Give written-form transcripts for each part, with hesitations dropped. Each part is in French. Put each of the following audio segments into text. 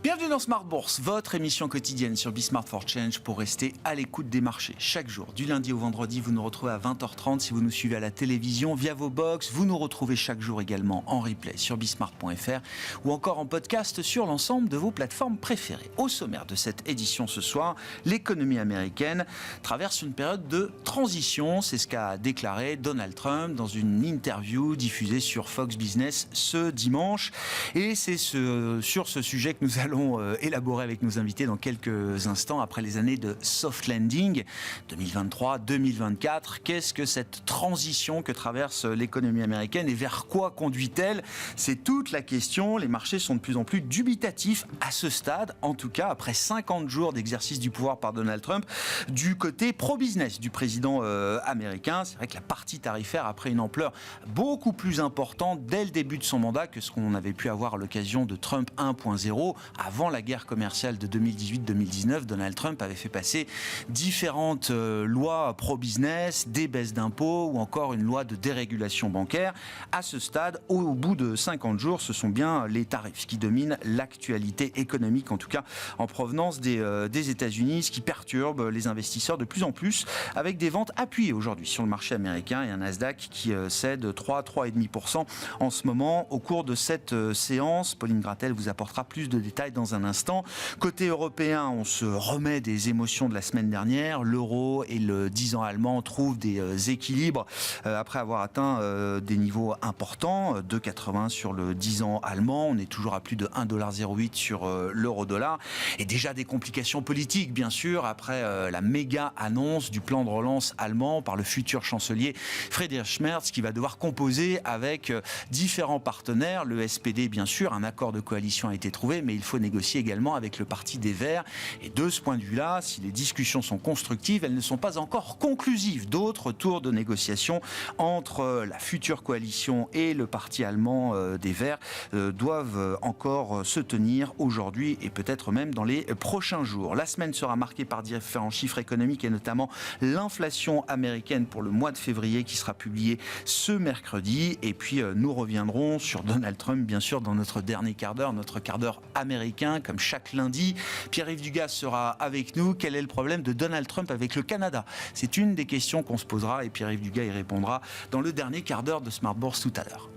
Bienvenue dans Smart Bourse, votre émission quotidienne sur Bismart for Change pour rester à l'écoute des marchés. Chaque jour, du lundi au vendredi, vous nous retrouvez à 20h30 si vous nous suivez à la télévision, via vos box. Vous nous retrouvez chaque jour également en replay sur bismart.fr ou encore en podcast sur l'ensemble de vos plateformes préférées. Au sommaire de cette édition ce soir, l'économie américaine traverse une période de transition. C'est ce qu'a déclaré Donald Trump dans une interview diffusée sur Fox Business ce dimanche. Et c'est sur ce sujet que nous allons élaborer avec nos invités dans quelques instants après les années de soft landing 2023-2024. Qu'est-ce que cette transition que traverse l'économie américaine et vers quoi conduit-elle? C'est toute la question. Les marchés sont de plus en plus dubitatifs à ce stade, en tout cas après 50 jours d'exercice du pouvoir par Donald Trump, du côté pro-business du président américain. C'est vrai que la partie tarifaire a pris une ampleur beaucoup plus importante dès le début de son mandat que ce qu'on avait pu avoir à l'occasion de Trump 1.0. Avant la guerre commerciale de 2018-2019, Donald Trump avait fait passer différentes lois pro-business, des baisses d'impôts ou encore une loi de dérégulation bancaire. À ce stade, au bout de 50 jours, ce sont bien les tarifs qui dominent l'actualité économique, en tout cas en provenance des États-Unis, ce qui perturbe les investisseurs de plus en plus, avec des ventes appuyées aujourd'hui sur le marché américain et un Nasdaq qui cède 3,5% en ce moment. Au cours de cette séance, Pauline Gratel vous apportera plus de détails dans un instant. Côté européen, on se remet des émotions de la semaine dernière. L'euro et le 10 ans allemand trouvent des équilibres après avoir atteint des niveaux importants. 2,80 sur le 10 ans allemand. On est toujours à plus de 1,08$ sur l'euro-dollar. Et déjà des complications politiques, bien sûr, après la méga annonce du plan de relance allemand par le futur chancelier Friedrich Merz, qui va devoir composer avec différents partenaires. Le SPD, bien sûr, un accord de coalition a été trouvé, mais il faut négocier également avec le Parti des Verts. Et de ce point de vue-là, si les discussions sont constructives, elles ne sont pas encore conclusives. D'autres tours de négociation entre la future coalition et le Parti allemand des Verts doivent encore se tenir aujourd'hui et peut-être même dans les prochains jours. La semaine sera marquée par différents chiffres économiques et notamment l'inflation américaine pour le mois de février qui sera publiée ce mercredi. Et puis nous reviendrons sur Donald Trump, bien sûr, dans notre dernier quart d'heure, notre quart d'heure américain, comme chaque lundi. Pierre-Yves Dugas sera avec nous. Quel est le problème de Donald Trump avec le Canada? C'est une des questions qu'on se posera et Pierre-Yves Dugas y répondra dans le dernier quart d'heure de Smart Bourse tout à l'heure.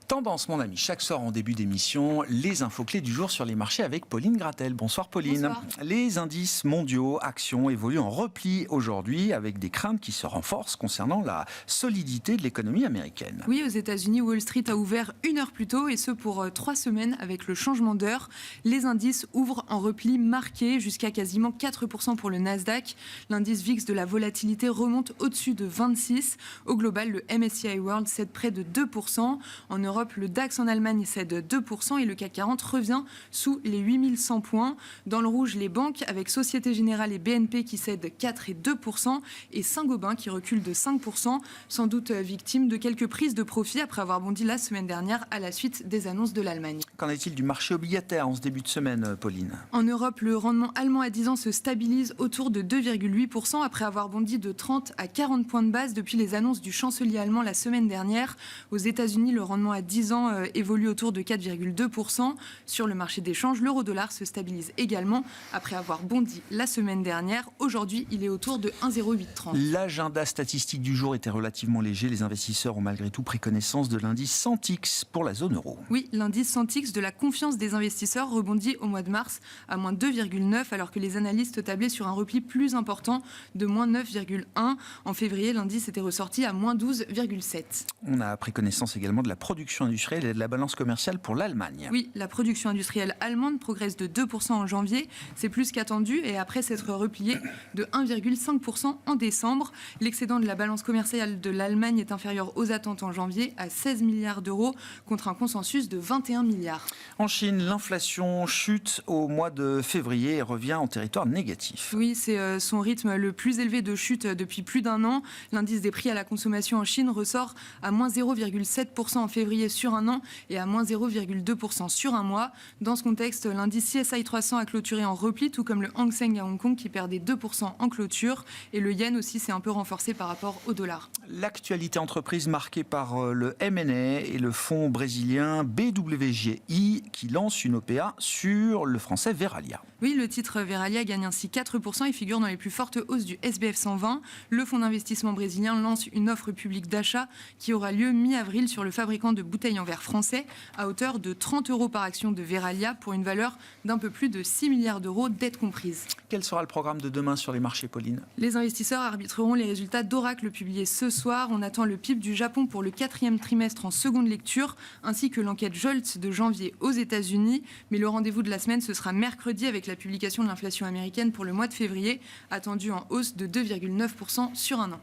Tendance, mon ami, chaque soir en début d'émission, les infos clés du jour sur les marchés avec Pauline Gratel. Bonsoir Pauline. Bonsoir. Les indices mondiaux, actions évoluent en repli aujourd'hui avec des craintes qui se renforcent concernant la solidité de l'économie américaine. Oui, aux États-Unis, Wall Street a ouvert une heure plus tôt et ce pour 3 semaines avec le changement d'heure. Les indices ouvrent en repli marqué jusqu'à quasiment 4% pour le Nasdaq. L'indice VIX de la volatilité remonte au-dessus de 26. Au global, le MSCI World cède près de 2%. En Europe, le DAX en Allemagne cède 2% et le CAC 40 revient sous les 8100 points. Dans le rouge, les banques avec Société Générale et BNP qui cèdent 4 et 2% et Saint-Gobain qui recule de 5%, sans doute victime de quelques prises de profit après avoir bondi la semaine dernière à la suite des annonces de l'Allemagne. Qu'en est-il du marché obligataire en ce début de semaine, Pauline? En Europe, le rendement allemand à 10 ans se stabilise autour de 2,8% après avoir bondi de 30 à 40 points de base depuis les annonces du chancelier allemand la semaine dernière. Aux États-Unis, le rendement à 10 ans évolue autour de 4,2%. Sur le marché des changes, l'euro-dollar se stabilise également après avoir bondi la semaine dernière. Aujourd'hui, il est autour de 1,0830. L'agenda statistique du jour était relativement léger. Les investisseurs ont malgré tout pris connaissance de l'indice Sentix pour la zone euro. Oui, l'indice Sentix de la confiance des investisseurs rebondit au mois de mars à moins 2,9 alors que les analystes tablaient sur un repli plus important de moins 9,1. En février, l'indice était ressorti à moins 12,7. On a pris connaissance également de la production industrielle et de la balance commerciale pour l'Allemagne. Oui, la production industrielle allemande progresse de 2% en janvier. C'est plus qu'attendu et après s'être repliée de 1,5% en décembre. L'excédent de la balance commerciale de l'Allemagne est inférieur aux attentes en janvier à 16 milliards d'euros contre un consensus de 21 milliards. En Chine, l'inflation chute au mois de février et revient en territoire négatif. Oui, c'est son rythme le plus élevé de chute depuis plus d'un an. L'indice des prix à la consommation en Chine ressort à moins 0,7% en février sur sur un an et à moins 0,2% sur un mois. Dans ce contexte, l'indice CSI 300 a clôturé en repli, tout comme le Hang Seng à Hong Kong qui perdait 2% en clôture. Et le yen aussi s'est un peu renforcé par rapport au dollar. L'actualité entreprise marquée par le M&A et le fonds brésilien BWGI qui lance une OPA sur le français Verallia. Oui, le titre Verallia gagne ainsi 4% et figure dans les plus fortes hausses du SBF 120. Le fonds d'investissement brésilien lance une offre publique d'achat qui aura lieu mi-avril sur le fabricant de bouteilles en verre français à hauteur de 30 € par action de Verallia pour une valeur d'un peu plus de 6 milliards d'euros, dettes comprises. Quel sera le programme de demain sur les marchés, Pauline ? Les investisseurs arbitreront les résultats d'Oracle publiés ce soir. On attend le PIB du Japon pour le 4e trimestre en seconde lecture, ainsi que l'enquête Jolts de janvier aux États-Unis. Mais le rendez-vous de la semaine, ce sera mercredi avec la publication de l'inflation américaine pour le mois de février, attendue en hausse de 2,9% sur un an.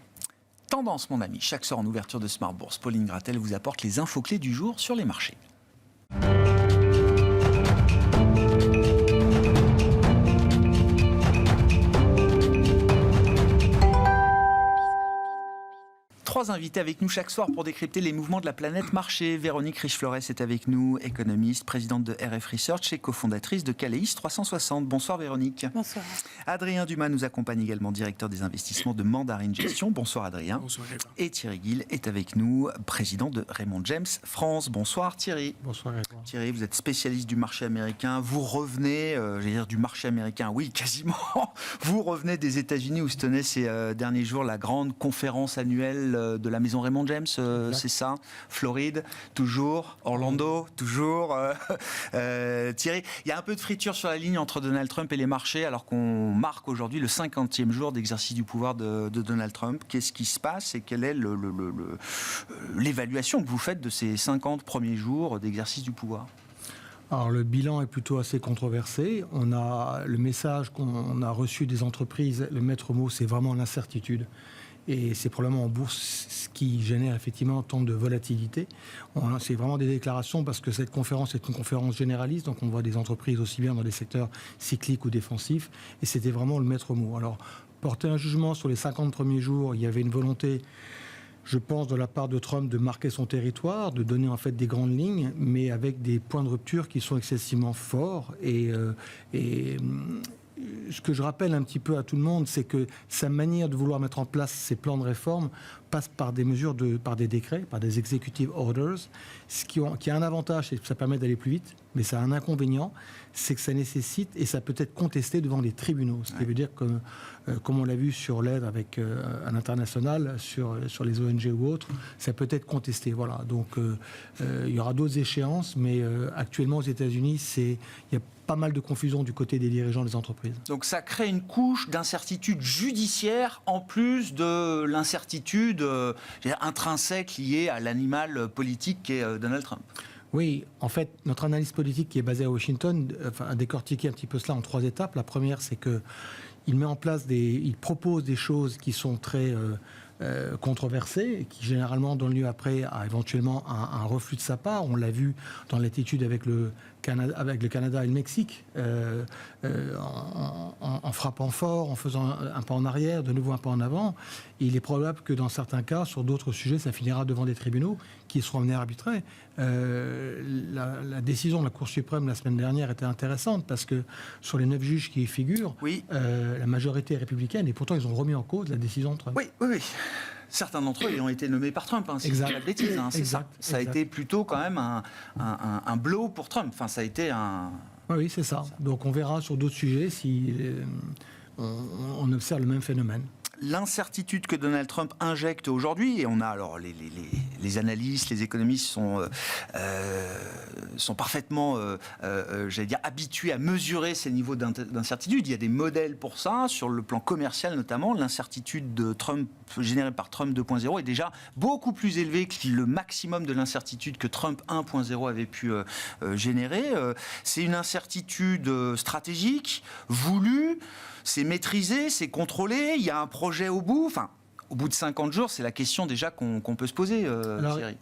Tendance, mon ami. Chaque soir en ouverture de Smart Bourse, Pauline Gratel vous apporte les infos clés du jour sur les marchés. Trois invités avec nous chaque soir pour décrypter les mouvements de la planète marché. Véronique Riche-Flores est avec nous, économiste, présidente de RF Research et cofondatrice de Caleis 360. Bonsoir Véronique. Bonsoir. Adrien Dumas nous accompagne également, directeur des investissements de Mandarin Gestion. Bonsoir Adrien. Bonsoir. Et Thierry Gill est avec nous, président de Raymond James France. Bonsoir Thierry. Bonsoir. Thierry, vous êtes spécialiste du marché américain. Vous revenez, du marché américain, oui, quasiment. Vous revenez des États-Unis où se tenait ces derniers jours la grande conférence annuelle de la maison Raymond James, c'est ça. Floride, toujours. Orlando, toujours. Thierry, il y a un peu de friture sur la ligne entre Donald Trump et les marchés, alors qu'on marque aujourd'hui le 50e jour d'exercice du pouvoir de Donald Trump. Qu'est-ce qui se passe et quelle est l'évaluation que vous faites de ces 50 premiers jours d'exercice du pouvoir ? Alors le bilan est plutôt assez controversé. On a le message qu'on a reçu des entreprises, le maître mot, c'est vraiment l'incertitude. Et c'est probablement en bourse ce qui génère effectivement tant de volatilité. C'est vraiment des déclarations parce que cette conférence est une conférence généraliste, donc on voit des entreprises aussi bien dans des secteurs cycliques ou défensifs, et c'était vraiment le maître mot. Alors, porter un jugement sur les 50 premiers jours, il y avait une volonté, je pense, de la part de Trump de marquer son territoire, de donner en fait des grandes lignes, mais avec des points de rupture qui sont excessivement forts. Et ce que je rappelle un petit peu à tout le monde, c'est que sa manière de vouloir mettre en place ces plans de réforme passe par des mesures, par des décrets, par des executive orders, ce qui a un avantage, c'est que ça permet d'aller plus vite, mais ça a un inconvénient, c'est que ça nécessite, et ça peut être contesté devant les tribunaux. Ce qui veut dire que, comme on l'a vu sur l'aide avec à l'international, sur les ONG ou autres, ça peut être contesté. Voilà. Donc il y aura d'autres échéances, mais actuellement aux États-Unis, il y a pas mal de confusion du côté des dirigeants des entreprises. Donc ça crée une couche d'incertitude judiciaire en plus de l'incertitude intrinsèque liée à l'animal politique qu'est Donald Trump. Oui, en fait, notre analyse politique qui est basée à Washington a décortiqué un petit peu cela en 3 étapes. La première, c'est qu'il met en place il propose des choses qui sont très controversées, et qui généralement donnent lieu après à éventuellement un reflux de sa part. On l'a vu dans l'attitude avec le Canada et le Mexique, en frappant fort, en faisant un pas en arrière, de nouveau un pas en avant. Et il est probable que dans certains cas, sur d'autres sujets, ça finira devant des tribunaux qui seront amenés à arbitrer. La décision de la Cour suprême la semaine dernière était intéressante parce que sur les 9 juges qui y figurent, oui. La majorité est républicaine et pourtant ils ont remis en cause la décision de Trump. Oui. Certains d'entre eux ont été nommés par Trump, c'est pas de bêtises. C'est ça. Ça a été plutôt quand même un blow pour Trump. Enfin, ça a été un... Oui, c'est ça. Donc on verra sur d'autres sujets si on observe le même phénomène. L'incertitude que Donald Trump injecte aujourd'hui, et on a alors les analystes, les économistes sont parfaitement, habitués à mesurer ces niveaux d'incertitude. Il y a des modèles pour ça, sur le plan commercial notamment. L'incertitude de Trump, générée par Trump 2.0, est déjà beaucoup plus élevée que le maximum de l'incertitude que Trump 1.0 avait pu générer. C'est une incertitude stratégique, voulue. C'est maîtrisé, c'est contrôlé, il y a un projet au bout. Enfin, au bout de 50 jours, c'est la question déjà qu'on peut se poser, Thierry.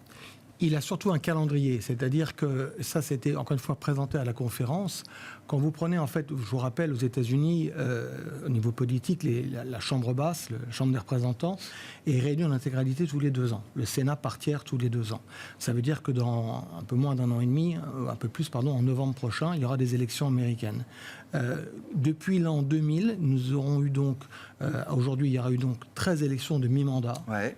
Il a surtout un calendrier, c'est-à-dire que ça, c'était encore une fois présenté à la conférence. Quand vous prenez, en fait, je vous rappelle, aux États-Unis, au niveau politique, la Chambre basse, la Chambre des représentants, est réunie en intégralité tous les 2 ans. Le Sénat par tiers tous les 2 ans. Ça veut dire que dans un peu moins d'1 an et demi, un peu plus, pardon, en novembre prochain, il y aura des élections américaines. Depuis l'an 2000, nous aurons eu donc, aujourd'hui, il y aura eu donc 13 élections de mi-mandat. Ouais.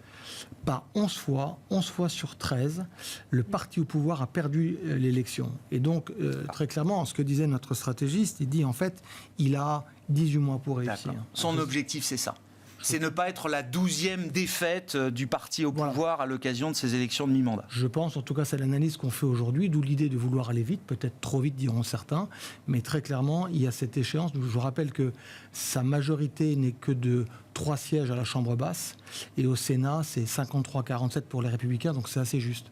Par 11 fois sur 13, le parti au pouvoir a perdu l'élection. Et donc, très clairement, ce que disait notre stratégiste, il dit en fait, il a 18 mois pour réussir. Son objectif, c'est ça. C'est ne pas être la 12e défaite du parti au pouvoir à l'occasion de ces élections de mi-mandat. Je pense, en tout cas, c'est l'analyse qu'on fait aujourd'hui, d'où l'idée de vouloir aller vite, peut-être trop vite, diront certains, mais très clairement, il y a cette échéance. Je vous rappelle que sa majorité n'est que de 3 sièges à la Chambre basse, et au Sénat, c'est 53-47 pour les Républicains, donc c'est assez juste.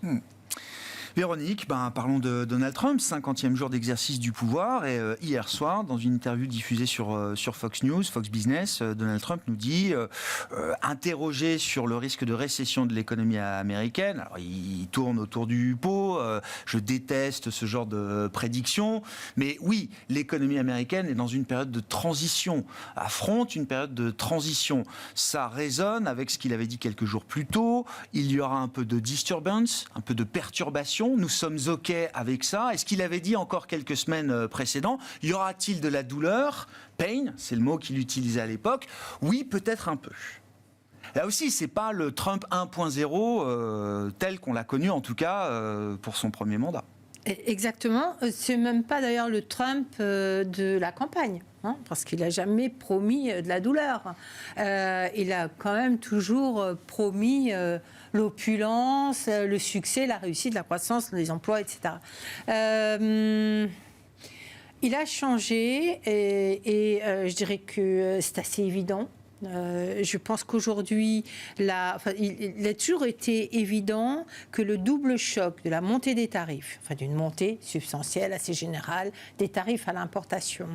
Véronique, parlons de Donald Trump, 50e jour d'exercice du pouvoir. Et hier soir, dans une interview diffusée sur Fox News, Fox Business, Donald Trump nous dit, interrogé sur le risque de récession de l'économie américaine, alors il tourne autour du pot, je déteste ce genre de prédiction, mais oui, l'économie américaine est dans une période de transition, affronte une période de transition. Ça résonne avec ce qu'il avait dit quelques jours plus tôt, il y aura un peu de disturbance, un peu de perturbation. Nous sommes OK avec ça. Est-ce qu'il avait dit encore quelques semaines précédentes, y aura-t-il de la douleur? Pain, c'est le mot qu'il utilisait à l'époque. Oui, peut-être un peu. Là aussi, c'est pas le Trump 1.0 tel qu'on l'a connu, en tout cas, pour son premier mandat. Exactement. C'est même pas d'ailleurs le Trump de la campagne. Parce qu'il n'a jamais promis de la douleur. Il a quand même toujours promis l'opulence, le succès, la réussite, la croissance, les emplois, etc. Il a changé et je dirais que c'est assez évident. Je pense qu'aujourd'hui, il a toujours été évident que le double choc de la montée des tarifs, d'une montée substantielle, assez générale, des tarifs à l'importation,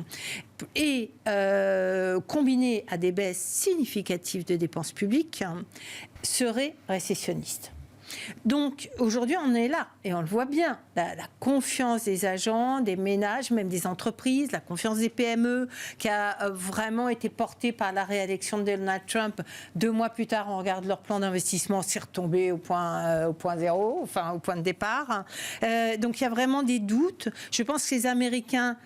et combiné à des baisses significatives de dépenses publiques, serait récessionniste. Donc aujourd'hui on est là et on le voit bien, la confiance des agents, des ménages, même des entreprises, la confiance des PME qui a vraiment été portée par la réélection de Donald Trump. 2 mois plus tard on regarde leur plan d'investissement, c'est retombé au point zéro, enfin au point de départ. Donc il y a vraiment des doutes. Je pense que les Américains,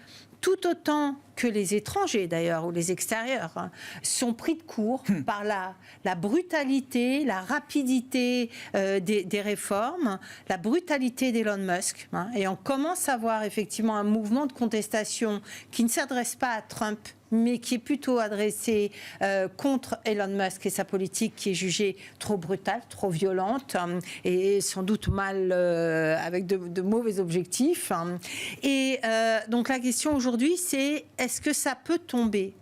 tout autant que les étrangers d'ailleurs, ou les extérieurs, sont pris de court par la brutalité, la rapidité des réformes, la brutalité d'Elon Musk. Et on commence à voir effectivement un mouvement de contestation qui ne s'adresse pas à Trump, mais qui est plutôt adressé contre Elon Musk et sa politique qui est jugée trop brutale, trop violente, et sans doute mal, avec de mauvais objectifs. Et donc la question aujourd'hui, c'est est-ce que ça peut tomber?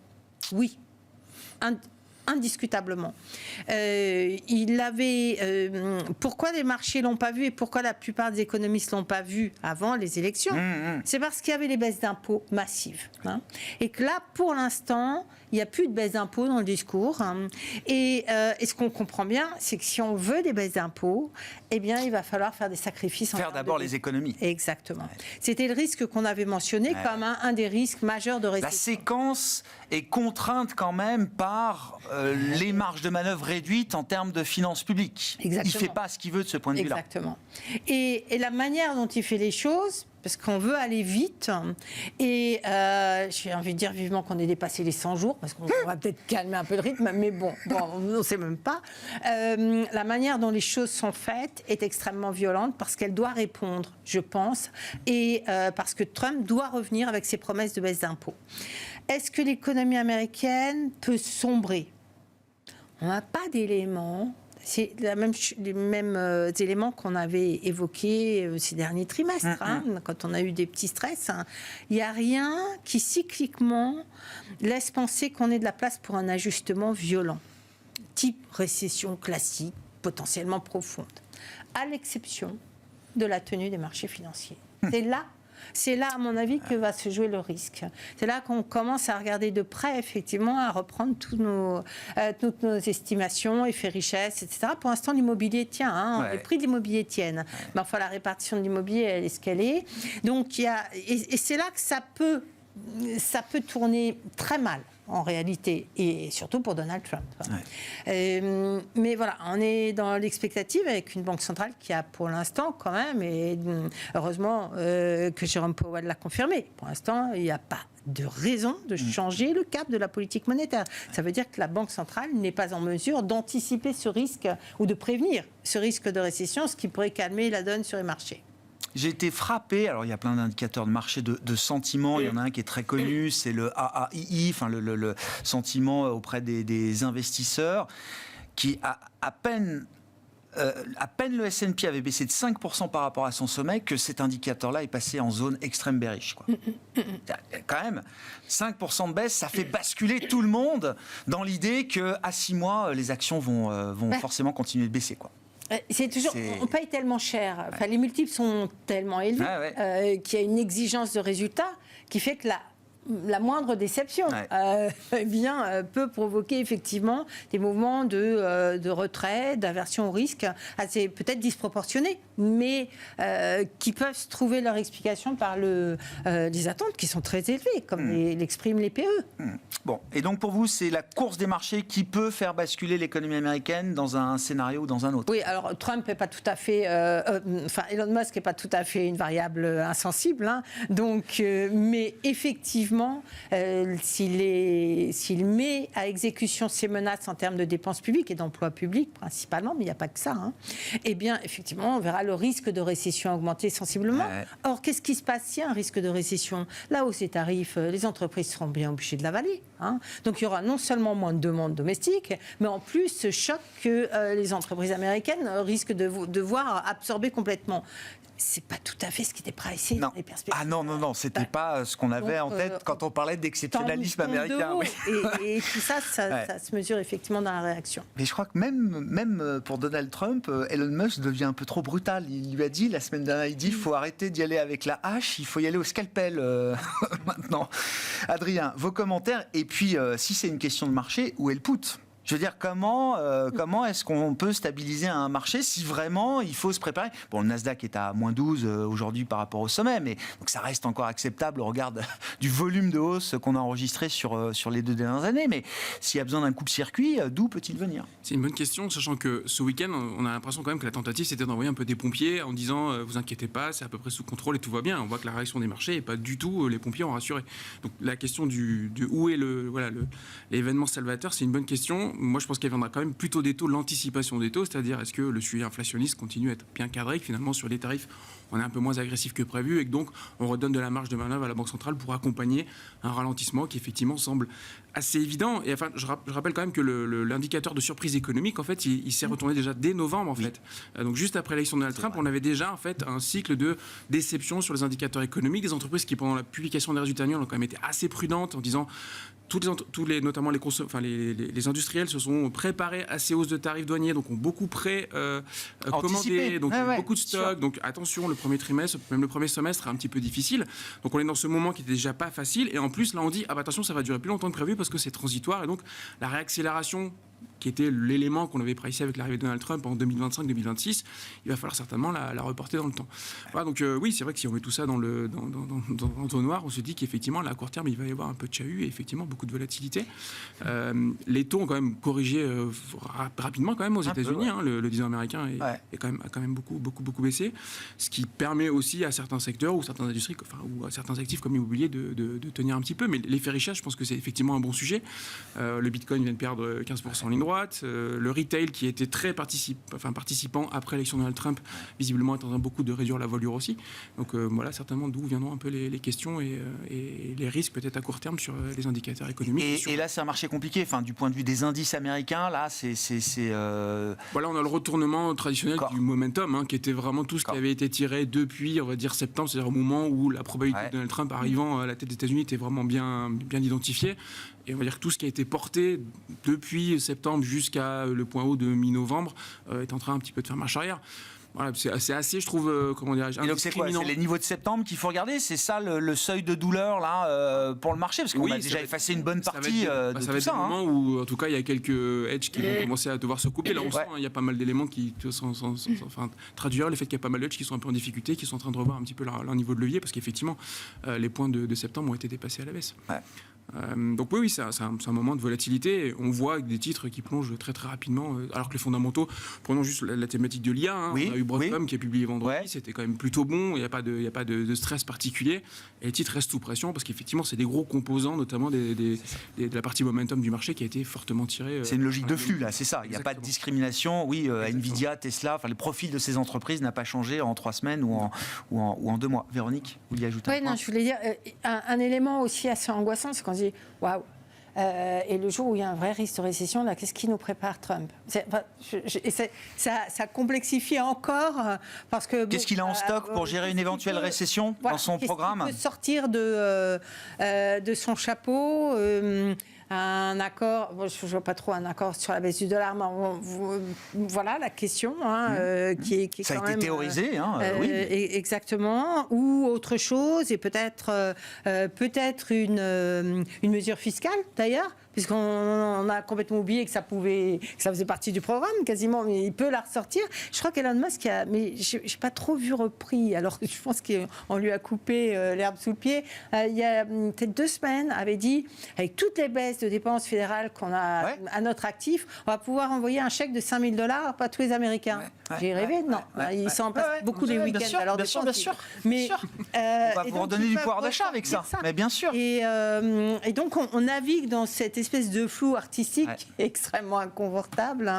Oui, indiscutablement. Pourquoi les marchés l'ont pas vu et pourquoi la plupart des économistes l'ont pas vu avant les élections? C'est parce qu'il y avait les baisses d'impôts massives. Et que là, pour l'instant, il n'y a plus de baisse d'impôts dans le discours. Et ce qu'on comprend bien, c'est que si on veut des baisses d'impôts, eh bien, il va falloir faire des sacrifices. Faire d'abord les économies. Exactement. Ouais. C'était le risque qu'on avait mentionné comme un des risques majeurs de récession. La séquence est contrainte quand même par les marges de manœuvre réduites en termes de finances publiques. Exactement. Il ne fait pas ce qu'il veut de ce point de vue-là. Exactement. Et la manière dont il fait les choses, parce qu'on veut aller vite, et j'ai envie de dire vivement qu'on ait dépassé les 100 jours, parce qu'on va peut-être calmer un peu le rythme, mais bon on ne sait même pas. La manière dont les choses sont faites est extrêmement violente, parce qu'elle doit répondre, je pense, et parce que Trump doit revenir avec ses promesses de baisse d'impôts. Est-ce que l'économie américaine peut sombrer? On n'a pas d'éléments. C'est les mêmes éléments qu'on avait évoqués ces derniers trimestres, quand on a eu des petits stress. Il n'y a rien qui cycliquement laisse penser qu'on ait de la place pour un ajustement violent, type récession classique, potentiellement profonde, à l'exception de la tenue des marchés financiers. C'est là c'est là, à mon avis, que va se jouer le risque. C'est là qu'on commence à regarder de près, effectivement, à reprendre toutes nos estimations, effets richesse, etc. Pour l'instant, l'immobilier tient, les prix de l'immobilier tiennent. Mais enfin, la répartition de l'immobilier, elle est ce qu'elle est. Donc, et c'est là que ça peut tourner très mal, en réalité, et surtout pour Donald Trump. Mais voilà, on est dans l'expectative avec une banque centrale qui a pour l'instant quand même, et heureusement que Jérôme Powell l'a confirmé, pour l'instant il n'y a pas de raison de changer le cap de la politique monétaire. Ça veut dire que la Banque centrale n'est pas en mesure d'anticiper ce risque ou de prévenir ce risque de récession, ce qui pourrait calmer la donne sur les marchés. J'ai été frappé, alors il y a plein d'indicateurs de marché de sentiment, il y en a un qui est très connu, c'est le AAII, enfin le sentiment auprès des investisseurs, qui à peine le S&P avait baissé de 5% par rapport à son sommet, que cet indicateur-là est passé en zone extrême bearish, quoi. Quand même, 5% de baisse, ça fait basculer tout le monde dans l'idée qu'à 6 mois, les actions vont forcément continuer de baisser, quoi. On paye tellement cher, enfin, les multiples sont tellement élevés qu'il y a une exigence de résultat qui fait que la moindre déception peut provoquer effectivement des mouvements de retrait, d'aversion au risque, assez peut-être disproportionnés, mais qui peuvent trouver leur explication par des attentes qui sont très élevées, comme l'expriment les PE. Bon, et donc pour vous, c'est la course des marchés qui peut faire basculer l'économie américaine dans un scénario ou dans un autre? Oui, alors Trump n'est pas tout à fait, Elon Musk n'est pas tout à fait une variable insensible, hein, donc, mais effectivement, s'il met à exécution ses menaces en termes de dépenses publiques et d'emplois publics principalement, mais il n'y a pas que ça, hein, eh bien, effectivement, on verra le risque de récession augmenter sensiblement. Or, qu'est-ce qui se passe s'il y a un risque de récession? La hausse des tarifs, les entreprises seront bien obligées de l'avaler. Hein. Donc, il y aura non seulement moins de demandes domestiques, mais en plus ce choc que les entreprises américaines risquent de devoir absorber complètement. C'est pas tout à fait ce qui était pricé dans les perspectives. Ah non, c'était pas ce qu'on avait en tête quand on parlait d'exceptionnalisme américain. Oui. Et tout ça se mesure effectivement dans la réaction. Mais je crois que même pour Donald Trump, Elon Musk devient un peu trop brutal. Il lui a dit la semaine dernière, il dit il faut arrêter d'y aller avec la hache, il faut y aller au scalpel maintenant. Adrien, vos commentaires, et puis si c'est une question de marché, où est le put? Je veux dire, comment est-ce qu'on peut stabiliser un marché si vraiment il faut se préparer? Bon, le Nasdaq est à moins 12 aujourd'hui par rapport au sommet, mais donc ça reste encore acceptable au regard du volume de hausse qu'on a enregistré sur les 2 dernières années. Mais s'il y a besoin d'un coupe-circuit, d'où peut-il venir? C'est une bonne question, sachant que ce week-end, on a l'impression quand même que la tentative, c'était d'envoyer un peu des pompiers en disant vous inquiétez pas, c'est à peu près sous contrôle et tout va bien. On voit que la réaction des marchés n'est pas du tout, les pompiers ont rassuré. Donc la question du où est l'événement salvateur, c'est une bonne question. Moi, je pense qu'elle viendra quand même plutôt des taux, l'anticipation des taux, c'est-à-dire est-ce que le suivi inflationniste continue à être bien cadré, que finalement sur les tarifs, on est un peu moins agressif que prévu et que donc on redonne de la marge de manœuvre à la Banque centrale pour accompagner un ralentissement qui effectivement semble assez évident. Et enfin, je rappelle quand même que l'indicateur de surprise économique, en fait, il s'est retourné déjà dès novembre, en fait. Donc juste après l'élection de Donald Trump, on avait déjà en fait un cycle de déception sur les indicateurs économiques des entreprises qui, pendant la publication des résultats annuels, ont quand même été assez prudentes en disant notamment les industriels se sont préparés à ces hausses de tarifs douaniers, donc ont beaucoup commandé, donc beaucoup de stocks. Donc attention, le premier trimestre, même le premier semestre est un petit peu difficile. Donc on est dans ce moment qui était déjà pas facile. Et en plus, là, on dit attention, ça va durer plus longtemps que prévu parce que c'est transitoire. Et donc la réaccélération, qui était l'élément qu'on avait pricé avec l'arrivée de Donald Trump en 2025-2026, il va falloir certainement la reporter dans le temps. Voilà, donc oui, c'est vrai que si on met tout ça dans l'entonnoir, on se dit qu'effectivement, à court terme, il va y avoir un peu de chahut et effectivement beaucoup de volatilité. Les taux ont quand même corrigé rapidement quand même aux États-Unis. Hein, le 10 ans américain a quand même beaucoup baissé, ce qui permet aussi à certains secteurs ou certaines industries, ou à certains actifs comme l'immobilier de tenir un petit peu. Mais l'effet richesse, je pense que c'est effectivement un bon sujet. Le Bitcoin vient de perdre 15% en ligne droite. Le retail qui était très participant après l'élection de Donald Trump, visiblement est en train beaucoup de réduire la voilure aussi. Donc voilà, certainement d'où viendront un peu les questions et les risques peut-être à court terme sur les indicateurs économiques. Et là, c'est un marché compliqué. Enfin, du point de vue des indices américains, là, Voilà, on a le retournement traditionnel du momentum, hein, qui était vraiment tout ce qui avait été tiré depuis, on va dire, septembre, c'est-à-dire au moment où la probabilité de Donald Trump arrivant à la tête des États-Unis était vraiment bien identifiée. Et on va dire que tout ce qui a été porté depuis septembre jusqu'à le point haut de mi-novembre est en train un petit peu de faire marche arrière. Voilà, c'est assez, je trouve, comment dirais-je, Et donc c'est quoi? C'est les niveaux de septembre qu'il faut regarder? C'est ça le seuil de douleur là pour le marché? Parce qu'on a déjà effacé une bonne partie de tout ça. Ça va être des moments où, en tout cas, il y a quelques hedges qui vont commencer à devoir se couper. Là, on sent, il y a pas mal d'éléments qui traduire le fait qu'il y a pas mal d'hedges qui sont un peu en difficulté, qui sont en train de revoir un petit peu leur niveau de levier, parce qu'effectivement, les points de septembre ont été dépassés à la baisse. Ouais. Donc oui, c'est un moment de volatilité. On voit des titres qui plongent très très rapidement, alors que les fondamentaux, prenons juste la thématique de l'IA, on a eu Broadcom qui a publié vendredi, c'était quand même plutôt bon, il n'y a pas de stress particulier, et les titres restent sous pression, parce qu'effectivement c'est des gros composants, notamment de la partie momentum du marché qui a été fortement tirée. C'est une logique de flux là, c'est ça, il n'y a pas de discrimination. Nvidia, Tesla, le profil de ces entreprises n'a pas changé en 3 semaines ou en 2 mois. Véronique, vous voulez ajouter un point? Je voulais dire, un élément aussi assez angoissant, c'est qu'on se dit, waouh, et le jour où il y a un vrai risque de récession, là, qu'est-ce qui nous prépare Trump? Ça complexifie encore parce que... Qu'est-ce qu'il a en stock pour gérer une éventuelle récession dans son programme? Qu'est-ce qu'il peut sortir de son chapeau un accord, je ne vois pas trop un accord sur la baisse du dollar, mais voilà la question qui est ça quand a été même, théorisé, oui. Exactement, ou autre chose, et peut-être une mesure fiscale d'ailleurs, puisqu'on a complètement oublié que ça faisait partie du programme quasiment, mais il peut la ressortir. Je crois qu'Elon Musk mais je n'ai pas trop vu repris, alors je pense qu'on lui a coupé l'herbe sous le pied. Il y a peut-être 2 semaines, avait dit, avec toutes les baisses de dépenses fédérales qu'on a à notre actif, on va pouvoir envoyer un chèque de $5 000 à tous les Américains. J'ai rêvé, non. Ils s'en passent beaucoup des week-ends. Alors, bien sûr. Mais, on va vous redonner du pouvoir d'achat avec ça. Mais bien sûr. Et donc, on navigue dans cette espèce de flou artistique extrêmement inconfortable.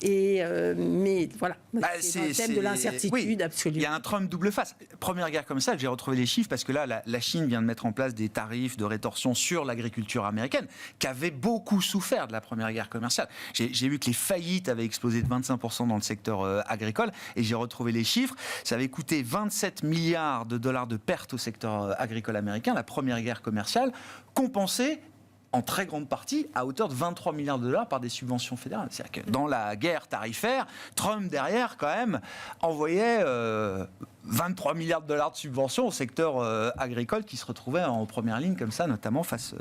Mais voilà, c'est un thème de l'incertitude absolue. Il y a un Trump double face. Première guerre comme ça, j'ai retrouvé les chiffres parce que là, la Chine vient de mettre en place des tarifs de rétorsion sur l'agriculture américaine qui avait beaucoup souffert de la première guerre commerciale. J'ai vu que les faillites avaient explosé de 25% dans le secteur agricole et j'ai retrouvé les chiffres. Ça avait coûté 27 milliards de dollars de pertes au secteur agricole américain, la première guerre commerciale, compensée en très grande partie à hauteur de 23 milliards de dollars par des subventions fédérales. C'est-à-dire que dans la guerre tarifaire, Trump derrière quand même envoyait 23 milliards de dollars de subventions au secteur agricole qui se retrouvait en première ligne comme ça, notamment face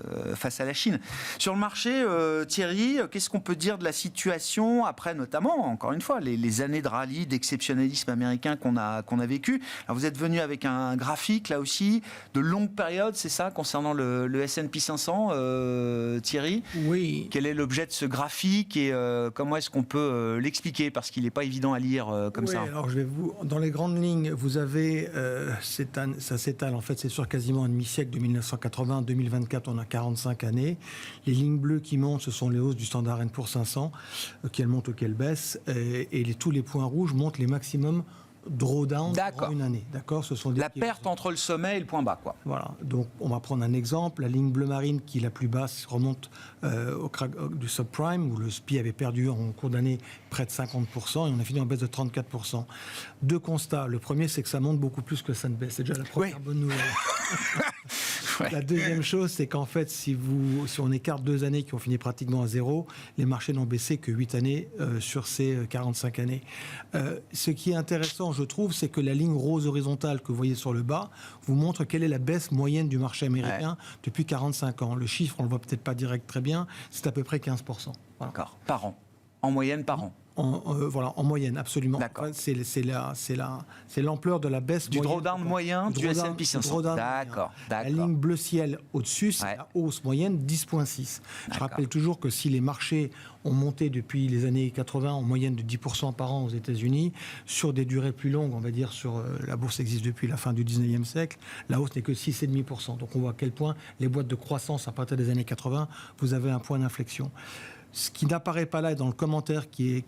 à la Chine. Sur le marché, Thierry, qu'est-ce qu'on peut dire de la situation après notamment, encore une fois, les années de rallye, d'exceptionnalisme américain qu'on a vécu. Alors vous êtes venu avec un graphique là aussi de longue période, c'est ça, concernant le S&P 500, Thierry? Oui. Quel est l'objet de ce graphique et comment est-ce qu'on peut l'expliquer, parce qu'il n'est pas évident à lire comme ça. Alors dans les grandes lignes, vous avez, ça s'étale, en fait, c'est sur quasiment un demi-siècle, de 1980 à 2024, on a 45 années. Les lignes bleues qui montent, ce sont les hausses du Standard & Poor's 500, qu'elles montent ou qu'elles baissent, et tous les points rouges montent les maximums drawdown durant une année. D'accord, ce sont la perte entre le sommet et le point bas, quoi. Voilà. Donc, on va prendre un exemple. La ligne bleu marine, qui est la plus basse, remonte au crack du subprime, où le SPI avait perdu en cours d'année près de 50%, et on a fini en baisse de 34%. 2 constats. Le premier, c'est que ça monte beaucoup plus que ça ne baisse. C'est déjà la première bonne nouvelle. La deuxième chose, c'est qu'en fait, si on écarte 2 années qui ont fini pratiquement à zéro, les marchés n'ont baissé que 8 années sur ces 45 années. Ce qui est intéressant, je trouve, c'est que la ligne rose horizontale que vous voyez sur le bas vous montre quelle est la baisse moyenne du marché américain depuis 45 ans. Le chiffre, on le voit peut-être pas direct très bien, c'est à peu près 15%. Voilà. D'accord. Par an. En moyenne, par an. Voilà, en moyenne, absolument. D'accord. C'est l'ampleur de la baisse du drawdown moyen du S&P 500. D'accord. La ligne bleu ciel au-dessus, c'est la hausse moyenne 10,6. Je rappelle toujours que si les marchés ont monté depuis les années 80 en moyenne de 10% par an aux États-Unis, sur des durées plus longues, on va dire la bourse existe depuis la fin du 19e siècle, la hausse n'est que 6,5%. Donc on voit à quel point les boîtes de croissance à partir des années 80, vous avez un point d'inflexion. Ce qui n'apparaît pas là dans le commentaire qui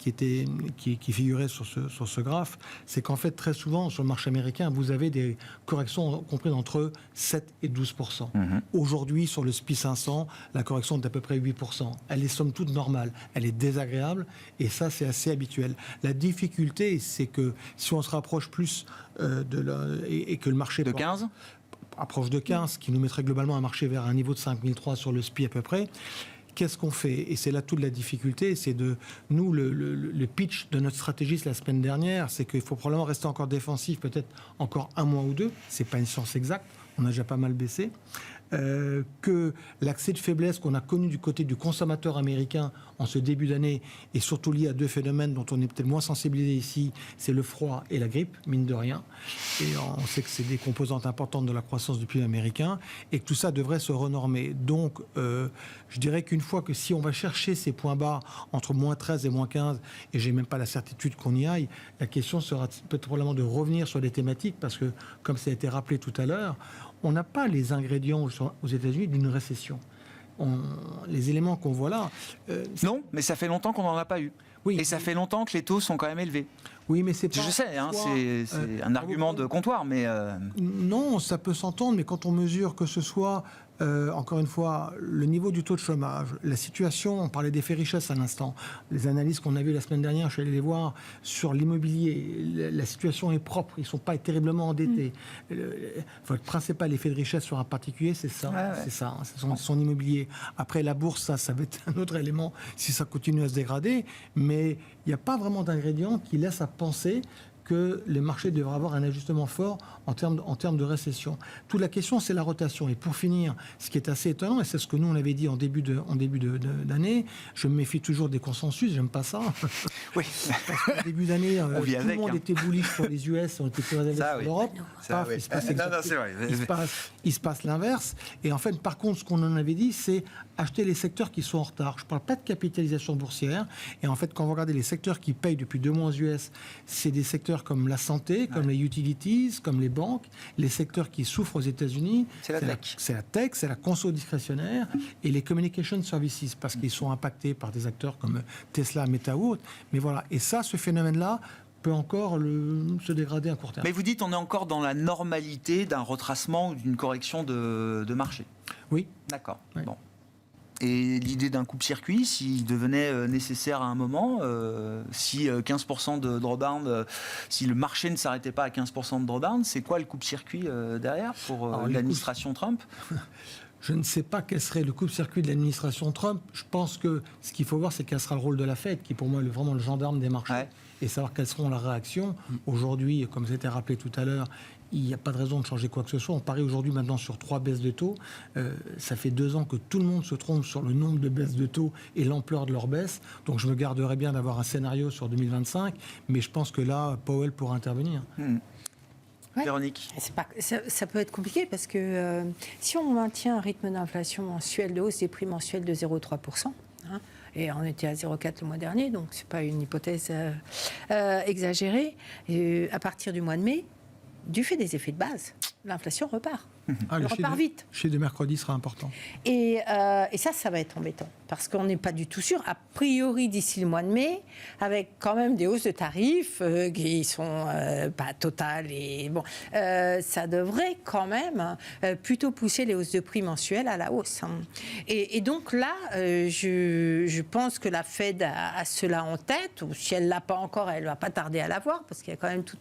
figurait sur ce graphe, c'est qu'en fait, très souvent, sur le marché américain, vous avez des corrections comprises entre 7 et 12%. Aujourd'hui, sur le SPI 500, la correction est d'à peu près 8%. Elle est somme toute normale. Elle est désagréable, et ça, c'est assez habituel. La difficulté, c'est que si on se rapproche plus et que le marché... De 15 approche de 15, qui nous mettrait globalement un marché vers un niveau de 5003 sur le SPI à peu près, qu'est-ce qu'on fait? Et c'est là toute la difficulté, c'est de nous, le pitch de notre stratégiste la semaine dernière, c'est qu'il faut probablement rester encore défensif, peut-être encore un mois ou deux, c'est pas une science exacte, on a déjà pas mal baissé. Que l'accès de faiblesse qu'on a connu du côté du consommateur américain en ce début d'année est surtout lié à deux phénomènes dont on est peut-être moins sensibilisé ici, c'est le froid et la grippe, mine de rien. Et on sait que c'est des composantes importantes de la croissance du PIB américain et que tout ça devrait se renormer. Donc, je dirais qu'une fois que si on va chercher ces points bas entre moins 13 et moins 15, et j'ai même pas la certitude qu'on y aille, la question sera peut-être probablement de revenir sur les thématiques parce que, comme ça a été rappelé tout à l'heure, on n'a pas les ingrédients aux États-Unis d'une récession. Les éléments qu'on voit là... non, mais ça fait longtemps qu'on n'en a pas eu. Oui. Et ça fait longtemps que les taux sont quand même élevés. Oui, mais c'est pas... Je sais, hein, c'est un argument de comptoir, mais... Non, ça peut s'entendre, mais quand on mesure que ce soit, encore une fois, le niveau du taux de chômage, la situation, on parlait d'effet richesse à l'instant, les analyses qu'on a vues la semaine dernière, je suis allé les voir, sur l'immobilier, la situation est propre, ils ne sont pas terriblement endettés. Le principal effet de richesse sur un particulier, c'est ça, c'est ça, hein, c'est son immobilier. Après, la bourse, ça va être un autre élément si ça continue à se dégrader, mais il n'y a pas vraiment d'ingrédients qui laissent à penser que les marchés devraient avoir un ajustement fort en termes de récession. Toute la question, c'est la rotation. Et pour finir, ce qui est assez étonnant, et c'est ce que nous, on avait dit en début d'année, je me méfie toujours des consensus, j'aime pas ça. Oui. Parce qu'au début d'année, tout le monde était bullish sur les US, on était très réservé sur l'Europe. Il se passe l'inverse. Et en fait, par contre, ce qu'on en avait dit, c'est acheter les secteurs qui sont en retard. Je ne parle pas de capitalisation boursière. Et en fait, quand vous regardez les secteurs qui payent depuis 2 mois aux US, c'est des secteurs comme la santé, comme les utilities, comme les banques. Les secteurs qui souffrent aux États-Unis, c'est la tech, c'est la conso discrétionnaire et les communication services, parce qu'ils sont impactés par des acteurs comme Tesla, Meta ou autres. Mais voilà. Et ça, ce phénomène-là, peut encore se dégrader à court terme. Mais vous dites on est encore dans la normalité d'un retracement ou d'une correction de marché. Oui. D'accord. Oui. Bon. Et l'idée d'un coupe-circuit, s'il devenait nécessaire à un moment, si 15% de drawdown, si le marché ne s'arrêtait pas à 15% de drawdown, c'est quoi le coupe-circuit derrière pour l'administration Trump ? Je ne sais pas quel serait le coupe-circuit de l'administration Trump. Je pense que ce qu'il faut voir, c'est quel sera le rôle de la Fed, qui pour moi est vraiment le gendarme des marchés, et savoir quelles seront leurs réactions. Aujourd'hui, comme ça a été rappelé tout à l'heure, il n'y a pas de raison de changer quoi que ce soit. On parie aujourd'hui maintenant sur 3 baisses de taux. Ça fait 2 ans que tout le monde se trompe sur le nombre de baisses de taux et l'ampleur de leurs baisses. Donc je me garderais bien d'avoir un scénario sur 2025. Mais je pense que là, Powell pourra intervenir. Ouais. Véronique. Ça peut être compliqué parce que si on maintient un rythme d'inflation mensuel, de hausse des prix mensuels de 0,3%, et on était à 0,4 le mois dernier, donc ce n'est pas une hypothèse exagérée, à partir du mois de mai, du fait des effets de base, l'inflation repart. Elle repart vite. Le chiffre de mercredi sera important. Et ça va être embêtant. Parce qu'on n'est pas du tout sûr. A priori, d'ici le mois de mai, avec quand même des hausses de tarifs qui sont pas totales. Et bon, ça devrait quand même plutôt pousser les hausses de prix mensuelles à la hausse. Et donc là, je pense que la Fed a cela en tête. Ou si elle ne l'a pas encore, elle ne va pas tarder à l'avoir. Parce qu'il y a quand même tout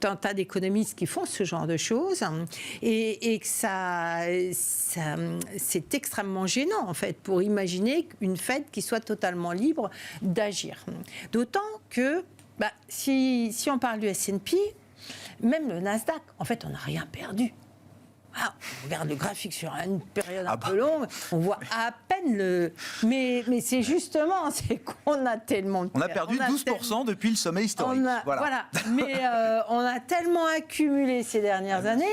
un tas d'économistes qui font ce genre de choses. Et que c'est extrêmement gênant, en fait, pour imaginer une Fed qui soit totalement libre d'agir. D'autant que, si on parle du S&P, même le Nasdaq, en fait, on n'a rien perdu. On regarde le graphique sur une période un peu longue, on voit à peine le... Mais c'est justement, c'est qu'on a tellement... On a perdu 12% depuis le sommet historique. Voilà. Mais on a tellement accumulé ces dernières années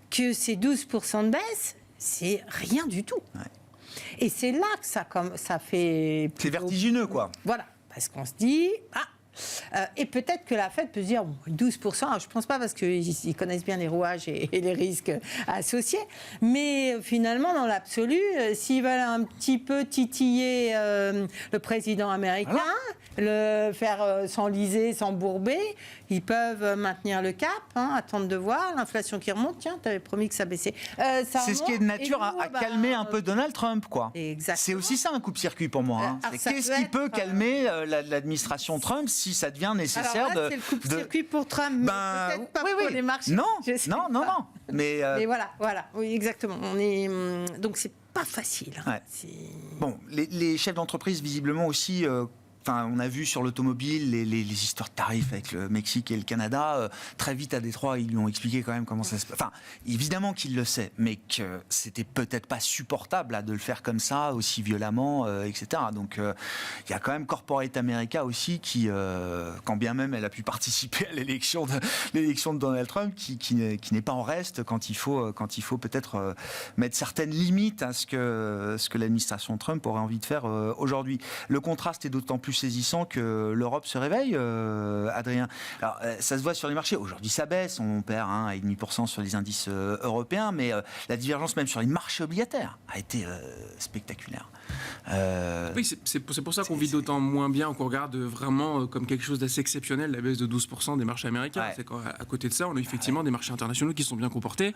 que ces 12% de baisse, c'est rien du tout. Ouais. Et c'est là que ça fait... C'est vertigineux, quoi. Voilà, parce qu'on se dit... et peut-être que la Fed peut se dire 12%, je ne pense pas parce qu'ils connaissent bien les rouages et les risques associés, mais finalement, dans l'absolu, s'ils veulent un petit peu titiller le président américain, le faire s'enliser, s'embourber, ils peuvent maintenir le cap, attendre de voir, l'inflation qui remonte, tiens, tu avais promis que ça baissait. C'est ce qui est de nature à calmer un peu Donald Trump, quoi. Exactement. C'est aussi ça un coupe-circuit pour moi. Qu'est-ce qui peut calmer l'administration Trump si ça devient nécessaire? Alors là, c'est le coupe-circuit pour Trump, mais peut-être pas pour les marchés. Non. Mais voilà, oui, exactement. Donc pas facile. Ouais. Bon, les chefs d'entreprise, visiblement aussi... on a vu sur l'automobile les histoires de tarifs avec le Mexique et le Canada. Très vite à Détroit, ils lui ont expliqué quand même comment ça se passe. Enfin, évidemment qu'il le sait, mais que c'était peut-être pas supportable là, de le faire comme ça, aussi violemment, etc. Donc, il y a quand même Corporate America aussi qui, quand bien même elle a pu participer à l'élection de Donald Trump, qui n'est pas en reste quand il faut peut-être mettre certaines limites à ce que l'administration Trump aurait envie de faire aujourd'hui. Le contraste est d'autant plus saisissant que l'Europe se réveille, Adrien. Alors, ça se voit sur les marchés. Aujourd'hui, ça baisse. On perd 1,5% sur les indices européens, mais la divergence même sur les marchés obligataires a été spectaculaire. Oui, c'est pour ça qu'on vit d'autant moins bien, qu'on regarde vraiment comme quelque chose d'assez exceptionnel la baisse de 12% des marchés américains. Ouais. C'est qu'à côté de ça, on a effectivement des marchés internationaux qui sont bien comportés,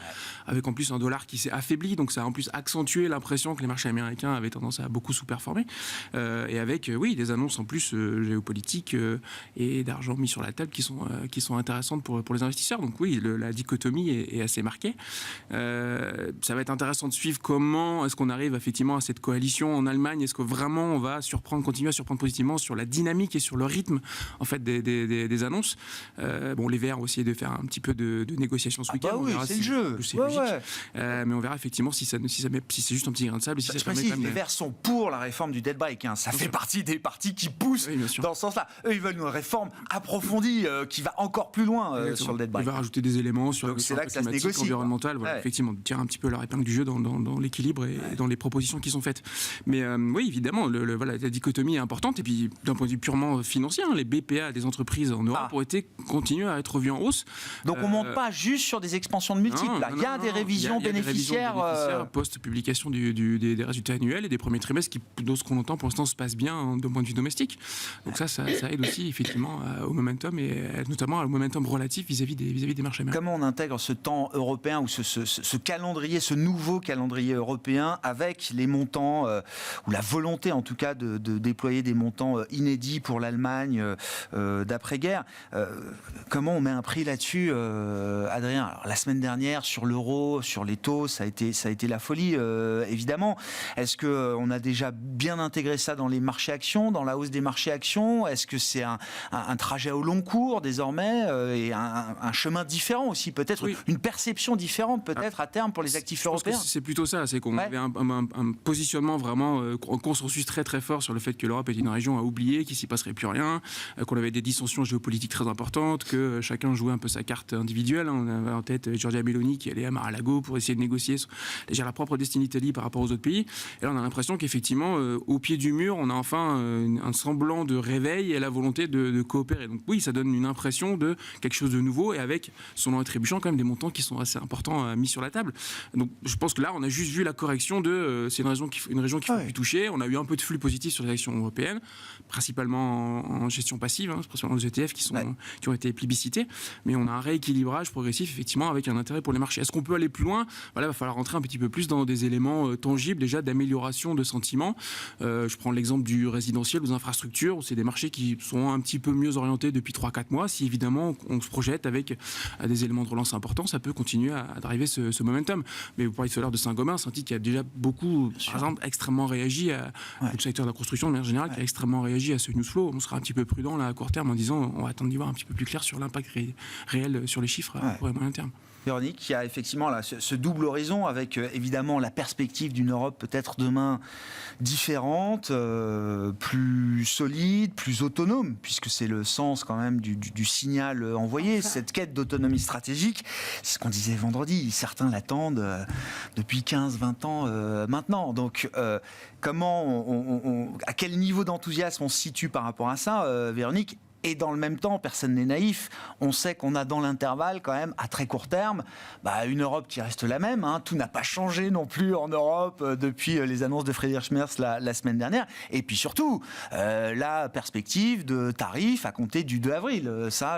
avec en plus un dollar qui s'est affaibli, donc ça a en plus accentué l'impression que les marchés américains avaient tendance à beaucoup sous-performer, et avec, des annonces en plus géopolitiques et d'argent mis sur la table qui sont intéressantes pour les investisseurs. Donc oui, la dichotomie est assez marquée. Ça va être intéressant de suivre comment est-ce qu'on arrive effectivement à cette coalition en Allemagne. Est-ce que vraiment on va continuer à surprendre positivement sur la dynamique et sur le rythme en fait des annonces. Les Verts ont essayé de faire un petit peu de négociation ce week-end. Oui, c'est le jeu. C'est logique. Mais on verra effectivement si c'est juste un petit grain de sable. Si je précise, les Verts sont pour la réforme du debt break. Ça fait partie des partis qui poussent dans ce sens-là. Eux, ils veulent une réforme approfondie qui va encore plus loin sur le debt break. Ils vont rajouter des éléments sur c'est là que ça se négocie, environnemental. Voilà, effectivement, tirer un petit peu leur épingle du jeu dans l'équilibre et dans les propositions qui sont faites. Mais oui, évidemment, la dichotomie est importante. Et puis, d'un point de vue purement financier, les BPA des entreprises en Europe ont continué à être revus en hausse. Donc, on ne monte pas juste sur des expansions de multiples. Il y a des révisions bénéficiaires. Post-publication des résultats annuels et des premiers trimestres qui, de ce qu'on entend pour l'instant, se passe bien d'un point de vue domestique. Donc ça aide aussi effectivement au momentum et notamment au momentum relatif vis-à-vis des marchés américains. Comment on intègre ce temps européen ou ce calendrier, ce nouveau calendrier européen avec les montants ou la volonté en tout cas de déployer des montants inédits pour l'Allemagne d'après-guerre. Comment on met un prix là-dessus, Adrien? Alors, la semaine dernière sur l'euro, sur les taux, ça a été la folie évidemment. Est-ce qu'on a déjà bien intégré ça dans les marchés actions, dans la hausse des marchés actions? Est-ce que c'est un trajet au long cours désormais et un chemin différent aussi, peut-être une perception différente peut-être à terme pour les actifs européens? C'est plutôt ça, c'est qu'on avait un positionnement vraiment, un consensus très très fort sur le fait que l'Europe est une région à oublier, qu'il s'y passerait plus rien, qu'on avait des dissensions géopolitiques très importantes, que chacun jouait un peu sa carte individuelle. On avait en tête Giorgia Meloni qui allait à Mar-a-Lago pour essayer de négocier la propre destinée d'Italie par rapport aux autres pays. Et là, on a l'impression qu'effectivement, au pied du mur, on a enfin un semblant de réveil et la volonté de coopérer. Donc oui, ça donne une impression de quelque chose de nouveau et avec, selon les trébuchants, quand même des montants qui sont assez importants mis sur la table. Donc je pense que là, on a juste vu la correction c'est une région qu'il ne faut plus toucher. On a eu un peu de flux positif sur les actions européennes, principalement en gestion passive, principalement les ETF qui ont été plébiscités. Mais on a un rééquilibrage progressif, effectivement, avec un intérêt pour les marchés. Est-ce qu'on peut aller plus loin? Voilà, il va falloir rentrer un petit peu plus dans des éléments tangibles, déjà d'amélioration de sentiments. Je prends l'exemple du résidentiel, des infrastructures, où c'est des marchés qui sont un petit peu mieux orientés depuis 3-4 mois. Si évidemment on se projette avec des éléments de relance importants, ça peut continuer à driver ce momentum. Mais vous parlez tout à l'heure de Saint-Gobain, c'est un titre qui a déjà beaucoup, par exemple, extrêmement réagi le secteur de la construction de manière générale, qui a extrêmement réagi à ce news flow. On sera un petit peu prudent là à court terme en disant on va attendre d'y voir un petit peu plus clair sur l'impact réel sur les chiffres à court et moyen terme. Véronique, qui a effectivement là, ce double horizon avec évidemment la perspective d'une Europe peut-être demain différente, plus solide, plus autonome, puisque c'est le sens quand même du signal envoyé, cette quête d'autonomie stratégique. C'est ce qu'on disait vendredi, certains l'attendent depuis 15-20 ans maintenant. Donc à quel niveau d'enthousiasme on se situe par rapport à ça, Véronique? Et dans le même temps, personne n'est naïf. On sait qu'on a dans l'intervalle, quand même, à très court terme, une Europe qui reste la même. Tout n'a pas changé non plus en Europe depuis les annonces de Friedrich Merz la semaine dernière. Et puis surtout, la perspective de tarifs à compter du 2 avril.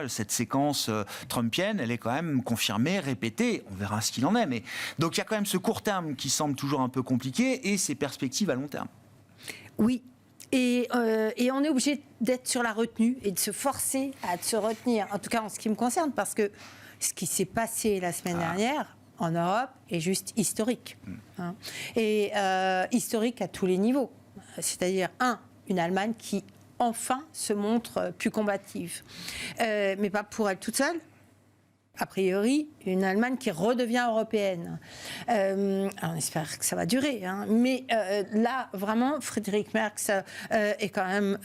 Cette séquence trumpienne, elle est quand même confirmée, répétée. On verra ce qu'il en est. Mais donc il y a quand même ce court terme qui semble toujours un peu compliqué et ces perspectives à long terme. Oui. Et on est obligé d'être sur la retenue et de se forcer à se retenir, en tout cas en ce qui me concerne, parce que ce qui s'est passé la semaine dernière, en Europe est juste historique. Hein. Et historique à tous les niveaux. C'est-à-dire, une Allemagne qui enfin se montre plus combative. Mais pas pour elle toute seule. A priori, une Allemagne qui redevient européenne. On espère que ça va durer. Hein. Mais là, vraiment, Friedrich Merz est quand même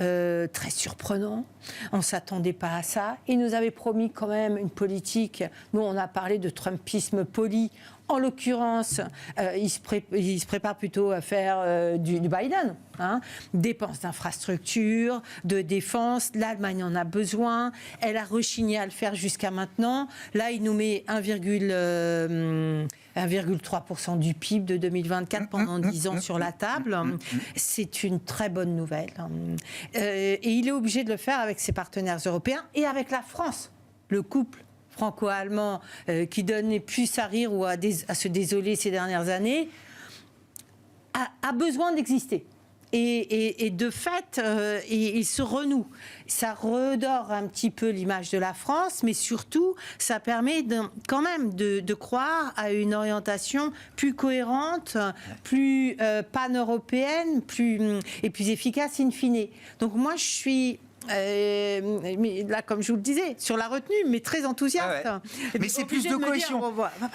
très surprenant. On ne s'attendait pas à ça. Il nous avait promis quand même une politique. Nous, on a parlé de Trumpisme poli. En l'occurrence, il se prépare plutôt à faire du Biden. Hein. Dépenses d'infrastructures, de défense. L'Allemagne en a besoin. Elle a rechigné à le faire jusqu'à maintenant. Là, il nous met 1,3% du PIB de 2024 pendant 10 ans sur la table. C'est une très bonne nouvelle. Et il est obligé de le faire avec ses partenaires européens et avec la France, le couple franco-allemand qui donnait plus à rire ou à se désoler ces dernières années, a besoin d'exister. Et de fait, il se renoue. Ça redore un petit peu l'image de la France, mais surtout, ça permet quand même de croire à une orientation plus cohérente, plus pan-européenne, et plus efficace in fine. Donc moi, je suis... mais là, comme je vous le disais, sur la retenue, mais très enthousiaste. Ah ouais. Mais c'est plus de cohésion.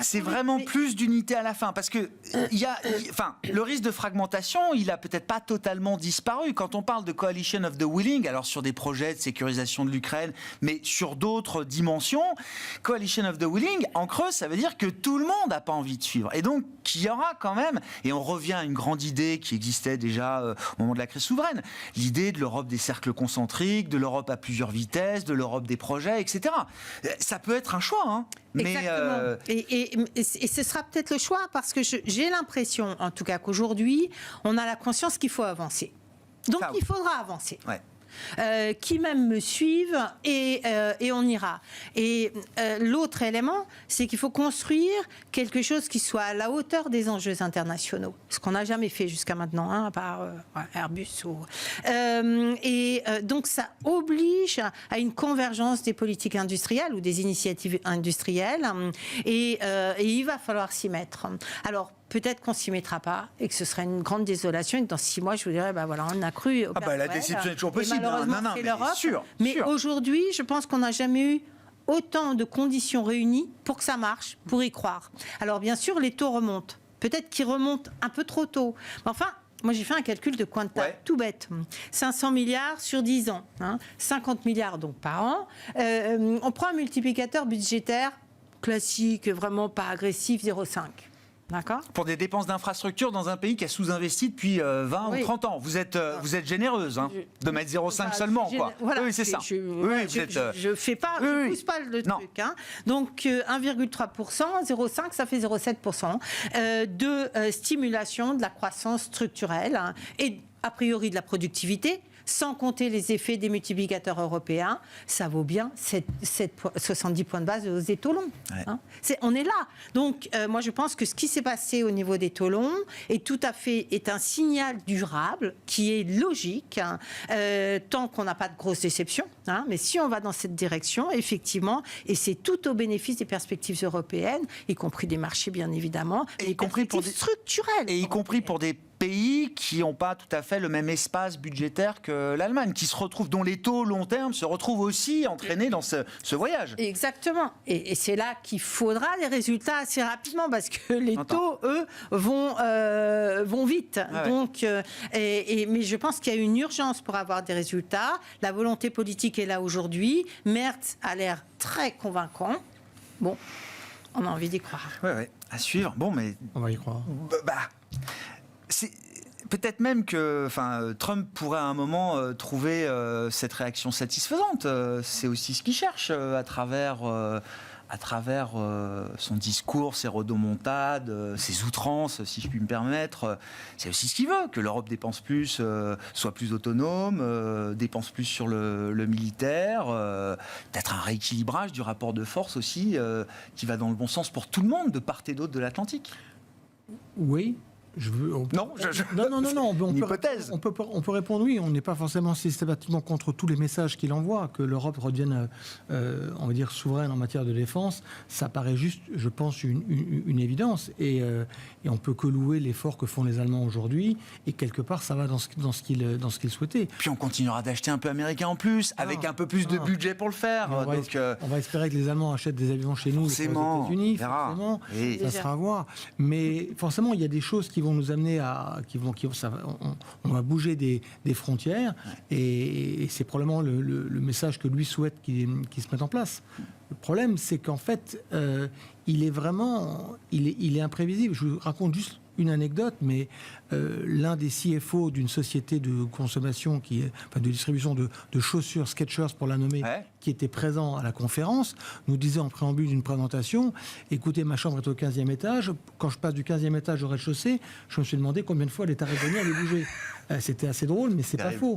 C'est vraiment plus d'unité à la fin. Parce que le risque de fragmentation, il n'a peut-être pas totalement disparu. Quand on parle de Coalition of the Willing, alors sur des projets de sécurisation de l'Ukraine, mais sur d'autres dimensions, Coalition of the Willing, en creux, ça veut dire que tout le monde n'a pas envie de suivre. Et donc, qu'il y aura quand même, et on revient à une grande idée qui existait déjà au moment de la crise souveraine, l'idée de l'Europe des cercles concentriques, de l'Europe à plusieurs vitesses, de l'Europe des projets, etc. Ça peut être un choix, hein. Mais exactement. Et ce sera peut-être le choix parce que j'ai l'impression, en tout cas, qu'aujourd'hui, on a la conscience qu'il faut avancer. Donc, il faudra avancer. Ouais. Qui même me suivent et on ira. Et l'autre élément, c'est qu'il faut construire quelque chose qui soit à la hauteur des enjeux internationaux, ce qu'on n'a jamais fait jusqu'à maintenant, hein, à part Airbus. Donc ça oblige à une convergence des politiques industrielles ou des initiatives industrielles et il va falloir s'y mettre. Alors, peut-être qu'on ne s'y mettra pas et que ce serait une grande désolation et que dans 6 mois, je vous dirais, voilà, on a cru au Père la Noël, déception est toujours possible. Malheureusement, c'est l'Europe. Sûr. Aujourd'hui, je pense qu'on n'a jamais eu autant de conditions réunies pour que ça marche, pour y croire. Alors, bien sûr, les taux remontent. Peut-être qu'ils remontent un peu trop tôt. Mais enfin, moi, j'ai fait un calcul de coin de table, tout bête. 500 milliards sur 10 ans. 50 milliards donc par an. On prend un multiplicateur budgétaire classique, vraiment pas agressif, 0,5. D'accord. Pour des dépenses d'infrastructure dans un pays qui a sous-investi depuis 20 ou 30 ans. Vous êtes généreuse de mettre 0,5 seulement. Quoi. Voilà, oui, c'est ça. Je ne fais pas, je pousse pas le truc. Hein. Donc 1,3%, 0,5, ça fait 0,7% de stimulation de la croissance structurelle et a priori de la productivité. Sans compter les effets des multiplicateurs européens, ça vaut bien 70 points de base aux taux longs. Ouais. Hein. On est là. Donc, moi, je pense que ce qui s'est passé au niveau des taux longs est un signal durable qui est logique, hein, tant qu'on n'a pas de grosses déceptions. Hein, mais si on va dans cette direction, effectivement, et c'est tout au bénéfice des perspectives européennes, y compris des marchés, bien évidemment, et y compris pour des structurelles. Et y compris pour des pays qui n'ont pas tout à fait le même espace budgétaire que l'Allemagne, qui se retrouvent, dont les taux long terme se retrouvent aussi entraînés dans ce voyage. Exactement. Et c'est là qu'il faudra des résultats assez rapidement, parce que les taux, eux, vont vite. Ah ouais. Donc, mais je pense qu'il y a une urgence pour avoir des résultats. La volonté politique est là aujourd'hui. Merz a l'air très convaincant. Bon, on a envie d'y croire. Oui, à suivre. Bon, mais... On va y croire. C'est peut-être même que Trump pourrait à un moment trouver cette réaction satisfaisante. C'est aussi ce qu'il cherche à travers son discours, ses rodomontades, ses outrances, si je puis me permettre. C'est aussi ce qu'il veut, que l'Europe dépense plus, soit plus autonome, dépense plus sur le militaire, peut-être un rééquilibrage du rapport de force aussi, qui va dans le bon sens pour tout le monde, de part et d'autre de l'Atlantique. Oui. Non, On une peut, hypothèse. on peut répondre oui. On n'est pas forcément systématiquement contre tous les messages qu'il envoie. Que l'Europe redevienne, on va dire, souveraine en matière de défense, ça paraît juste, je pense, une évidence. Et on peut que louer l'effort que font les Allemands aujourd'hui. Et quelque part, ça va dans ce qu'ils souhaitaient. Puis on continuera d'acheter un peu américain en plus, avec un peu plus de budget pour le faire. On va espérer que les Allemands achètent des avions chez nous, forcément, aux États-Unis, on verra. forcément. Et Ça sera à voir. Mais forcément, il y a des choses qui vont nous amener on va bouger des frontières, et c'est probablement le message que lui souhaite qui se mette en place. Le problème, c'est qu'en fait, il est imprévisible. Je vous raconte juste une anecdote, mais l'un des CFO d'une société de consommation, de distribution de chaussures, Skechers pour la nommer, qui était présent à la conférence, nous disait en préambule d'une présentation, écoutez, ma chambre est au 15e étage, quand je passe du 15e étage au rez-de-chaussée, je me suis demandé combien de fois les tarifs douaniers allaient bouger. C'était assez drôle, mais c'est pas faux.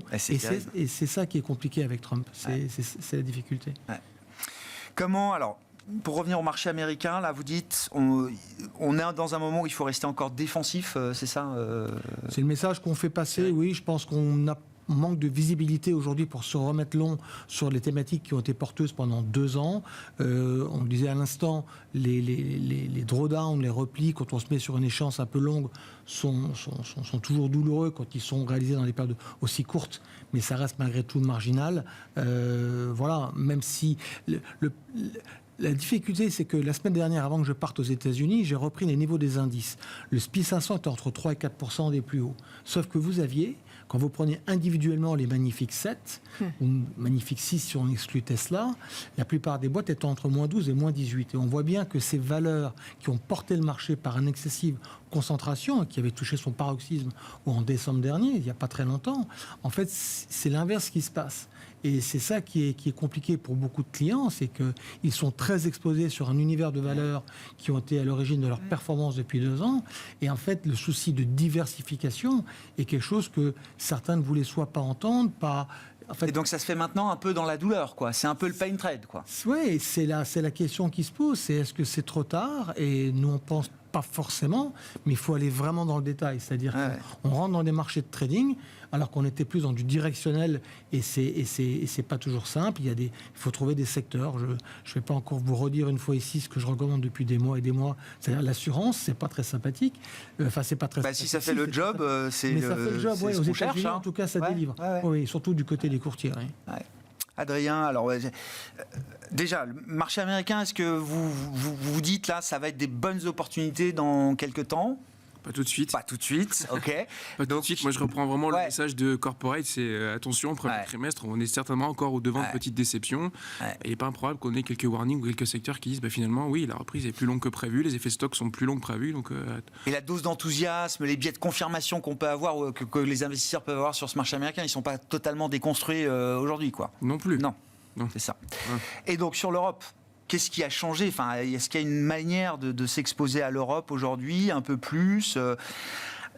Et c'est ça qui est compliqué avec Trump, c'est la difficulté. Ouais. Comment, alors, pour revenir au marché américain, là, vous dites, on est dans un moment où il faut rester encore défensif, c'est ça C'est le message qu'on fait passer, oui. Je pense qu'on manque de visibilité aujourd'hui pour se remettre long sur les thématiques qui ont été porteuses pendant 2 ans. On le disait à l'instant, les drawdowns, les replis, quand on se met sur une échéance un peu longue, sont toujours douloureux quand ils sont réalisés dans des périodes aussi courtes, mais ça reste malgré tout marginal. Voilà, même si la difficulté, c'est que la semaine dernière, avant que je parte aux États-Unis, j'ai repris les niveaux des indices. Le SPI 500 était entre 3 et 4% des plus hauts. Sauf que vous aviez, quand vous prenez individuellement les Magnifiques 7, ou Magnifiques 6 si on exclut Tesla, la plupart des boîtes étaient entre moins 12 et moins 18. Et on voit bien que ces valeurs qui ont porté le marché par une excessive concentration, qui avait touché son paroxysme en décembre dernier, il n'y a pas très longtemps, en fait, c'est l'inverse qui se passe. Et c'est ça qui est compliqué pour beaucoup de clients, c'est qu'ils sont très exposés sur un univers de valeurs qui ont été à l'origine de leur performance depuis 2 ans. Et en fait, le souci de diversification est quelque chose que certains ne voulaient soit pas entendre, pas... En fait, et donc ça se fait maintenant un peu dans la douleur, quoi. C'est un peu le pain trade, quoi. Oui, c'est la question qui se pose, c'est est-ce que c'est trop tard? Et nous, on pense pas forcément, mais il faut aller vraiment dans le détail. C'est-à-dire qu'on rentre dans des marchés de trading, alors qu'on était plus dans du directionnel, et c'est pas toujours simple. Il faut trouver des secteurs. Je ne vais pas encore vous redire une fois ici ce que je recommande depuis des mois et des mois. C'est-à-dire l'assurance, c'est pas très sympathique. Enfin, c'est pas très sympathique. Si ça fait le job, c'est mais ça fait le job, c'est aux ce qu'on États-Unis, cherche. en tout cas, ça délivre. Oui, surtout du côté des courtiers. Adrien, alors déjà, le marché américain, est-ce que vous dites là, ça va être des bonnes opportunités dans quelques temps? Pas tout de suite. Pas tout de suite, ok. Pas tout de suite. Moi, je reprends vraiment le message de Corporate, c'est attention, premier trimestre, on est certainement encore au devant de petites déceptions. Et il n'est pas improbable qu'on ait quelques warnings ou quelques secteurs qui disent, finalement, oui, la reprise est plus longue que prévu, les effets stock sont plus longs que prévu. Donc, Et la dose d'enthousiasme, les biais de confirmation qu'on peut avoir, que les investisseurs peuvent avoir sur ce marché américain, ils ne sont pas totalement déconstruits aujourd'hui, quoi. Non plus. Non. C'est ça. Et donc, sur l'Europe, qu'est-ce qui a changé? Enfin, est-ce qu'il y a une manière de s'exposer à l'Europe aujourd'hui, un peu plus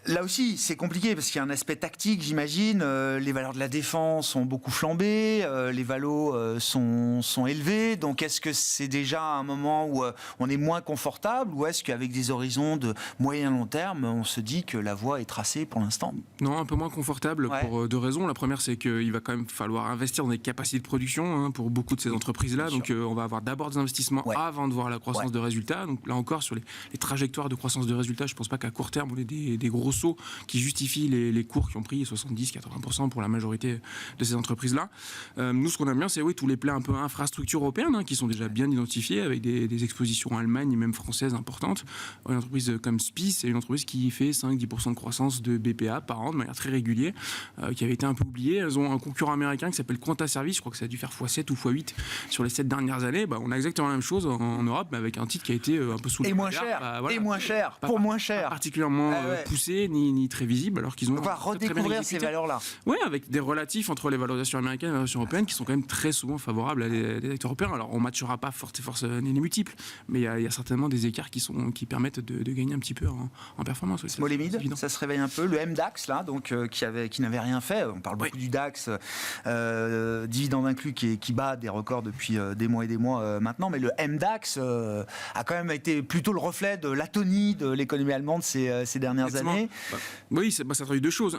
Là aussi, c'est compliqué parce qu'il y a un aspect tactique, j'imagine. Les valeurs de la défense ont beaucoup flambé, les valos sont élevés. Donc, est-ce que c'est déjà un moment où on est moins confortable, ou est-ce qu'avec des horizons de moyen long terme, on se dit que la voie est tracée pour l'instant? Non, un peu moins confortable pour 2 raisons. La première, c'est qu'il va quand même falloir investir dans des capacités de production pour beaucoup de ces entreprises-là. Donc, on va avoir d'abord des investissements avant de voir la croissance de résultats. Donc, là encore, sur les trajectoires de croissance de résultats, je ne pense pas qu'à court terme, on ait des gros sauts qui justifient les cours qui ont pris 70-80% pour la majorité de ces entreprises-là. Nous, ce qu'on aime bien, c'est tous les plans un peu infrastructures européennes qui sont déjà bien identifiés avec des expositions en Allemagne et même françaises importantes. Une entreprise comme SPIE, c'est une entreprise qui fait 5-10% de croissance de BPA par an de manière très régulière, qui avait été un peu oubliée. Elles ont un concurrent américain qui s'appelle Quanta Service, je crois que ça a dû faire x7 ou x8 sur les 7 dernières années. On a exactement la même chose en Europe, mais avec un titre qui a été un peu sous le radar. Et moins cher, pour moins cher. Particulièrement poussé, marqué ni très visible, alors qu'ils ont On va redécouvrir ces valeurs-là. Oui, avec des relatifs entre les valorisations américaines et les valorisations européennes qui sont quand même très souvent favorables à des acteurs européens. Alors on ne matchera pas force les multiples, mais il y a certainement des écarts qui permettent de gagner un petit peu en performance. Oui, Small et mid, ça se réveille un peu. Le MDAX, là, donc, qui n'avait rien fait. On parle beaucoup du DAX, dividende inclus, qui bat des records depuis des mois et des mois maintenant. Mais le MDAX a quand même été plutôt le reflet de l'atonie de l'économie allemande ces dernières années. Oui, ça traduit deux choses.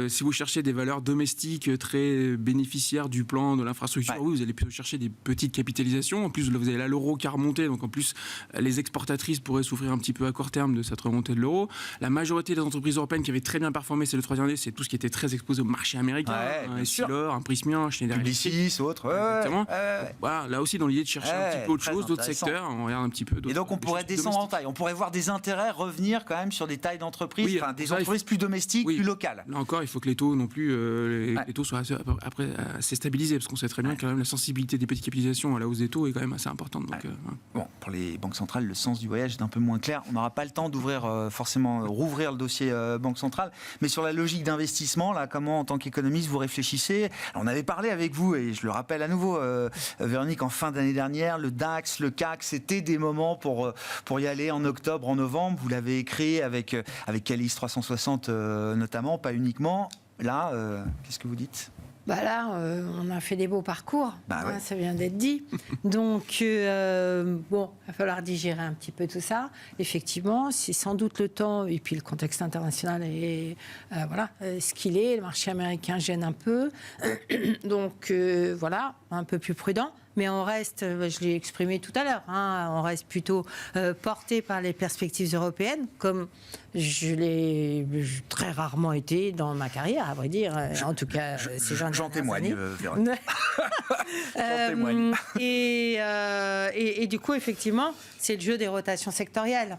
Si vous cherchez des valeurs domestiques très bénéficiaires du plan de l'infrastructure, oui, vous allez plutôt chercher des petites capitalisations. En plus, vous avez là l'euro qui a remonté, donc en plus, les exportatrices pourraient souffrir un petit peu à court terme de cette remontée de l'euro. La majorité des entreprises européennes qui avaient très bien performé ces 2-3 dernières années, c'est tout ce qui était très exposé au marché américain. Essilor, Prysmian, Schneider Publicis, autres. Exactement. Voilà, là aussi, dans l'idée de chercher un petit peu autre chose, d'autres secteurs, on regarde un petit peu. Et donc, on pourrait descendre en taille. On pourrait voir des intérêts revenir quand même sur des tailles d'entreprises, des entreprises plus domestiques, plus locales. Là encore, il faut que les taux non plus, les taux soient assez stabilisés, parce qu'on sait très bien que quand même la sensibilité des petites capitalisations à la hausse des taux est quand même assez importante. Donc, Bon, pour les banques centrales, le sens du voyage est un peu moins clair. On n'aura pas le temps d'ouvrir rouvrir le dossier Banque centrale, mais sur la logique d'investissement, là, comment en tant qu'économiste vous réfléchissez? Alors, on avait parlé avec vous, et je le rappelle à nouveau, Véronique, en fin d'année dernière, le DAX, le CAC, c'était des moments pour y aller en octobre, en novembre. Vous l'avez écrit avec Calis 360 notamment, pas uniquement. Là, qu'est-ce que vous dites? Là, on a fait des beaux parcours, ça vient d'être dit. Donc, il va falloir digérer un petit peu tout ça. Effectivement, c'est sans doute le temps, et puis le contexte international est ce qu'il est. Le marché américain gêne un peu. Donc, un peu plus prudent. Mais on reste, je l'ai exprimé tout à l'heure, on reste plutôt porté par les perspectives européennes, comme je l'ai très rarement été dans ma carrière, à vrai dire. En tout cas, ces gens j'en témoigne, Véronique. J'en témoigne. Et du coup, effectivement, c'est le jeu des rotations sectorielles.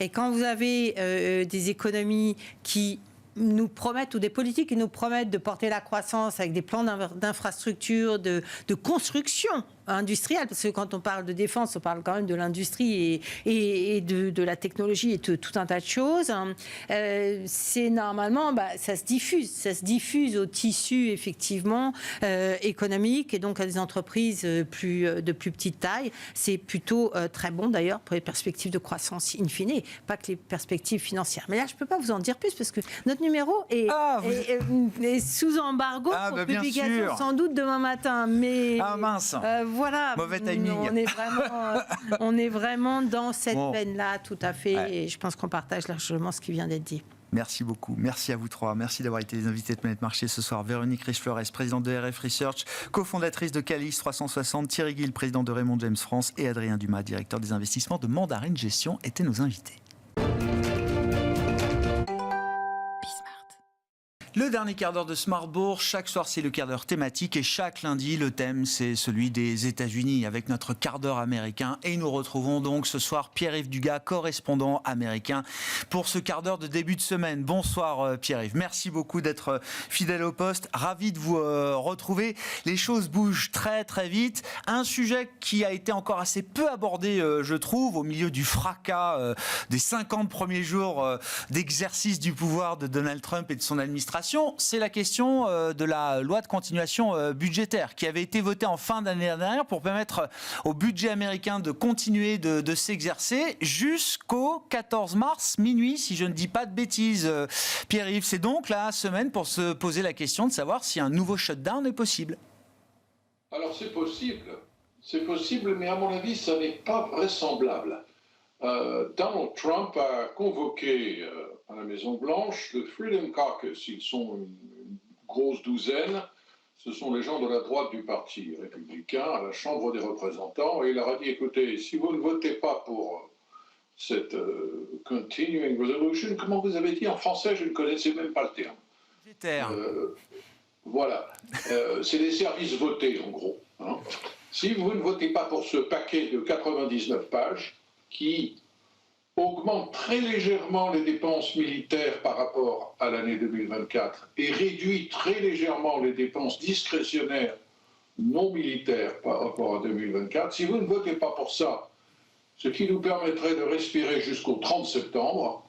Et quand vous avez des économies qui nous promettent, ou des politiques qui nous promettent de porter la croissance avec des plans d'infrastructure, de construction industrielle, parce que quand on parle de défense, on parle quand même de l'industrie et de la technologie et de tout un tas de choses. C'est normalement, ça se diffuse au tissu effectivement économique, et donc à des entreprises de plus petite taille. C'est plutôt très bon d'ailleurs pour les perspectives de croissance in fine, pas que les perspectives financières. Mais là, je ne peux pas vous en dire plus parce que notre numéro est sous embargo pour publication sans doute demain matin. Mais mince. Voilà, mauvais timing. On est vraiment dans cette veine-là, tout à fait. Et je pense qu'on partage largement ce qui vient d'être dit. Merci beaucoup. Merci à vous trois. Merci d'avoir été les invités de Planète Marché ce soir. Véronique Riche-Flores, présidente de RF Research, cofondatrice de Calis 360, Thierry Gill, président de Raymond James France, et Adrien Dumas, directeur des investissements de Mandarine Gestion, étaient nos invités. Le dernier quart d'heure de Smart Bourse, chaque soir c'est le quart d'heure thématique et chaque lundi le thème c'est celui des États-Unis avec notre quart d'heure américain, et nous retrouvons donc ce soir Pierre-Yves Dugas, correspondant américain pour ce quart d'heure de début de semaine. Bonsoir Pierre-Yves, merci beaucoup d'être fidèle au poste, ravi de vous retrouver. Les choses bougent très très vite, un sujet qui a été encore assez peu abordé je trouve au milieu du fracas des 50 premiers jours d'exercice du pouvoir de Donald Trump et de son administration. C'est la question de la loi de continuation budgétaire qui avait été votée en fin d'année dernière pour permettre au budget américain de continuer de s'exercer jusqu'au 14 mars minuit, si je ne dis pas de bêtises. Pierre-Yves, c'est donc la semaine pour se poser la question de savoir si un nouveau shutdown est possible. Alors c'est possible, mais à mon avis, ça n'est pas vraisemblable. Donald Trump a convoqué à la Maison-Blanche le Freedom Caucus. Ils sont une grosse douzaine. Ce sont les gens de la droite du Parti républicain à la Chambre des représentants. Et il leur a dit, écoutez, si vous ne votez pas pour cette Continuing Resolution, comment vous avez dit en français? Je ne connaissais même pas le terme. Voilà. C'est les services votés, en gros. Si vous ne votez pas pour ce paquet de 99 pages, qui augmente très légèrement les dépenses militaires par rapport à l'année 2024 et réduit très légèrement les dépenses discrétionnaires non militaires par rapport à 2024, si vous ne votez pas pour ça, ce qui nous permettrait de respirer jusqu'au 30 septembre,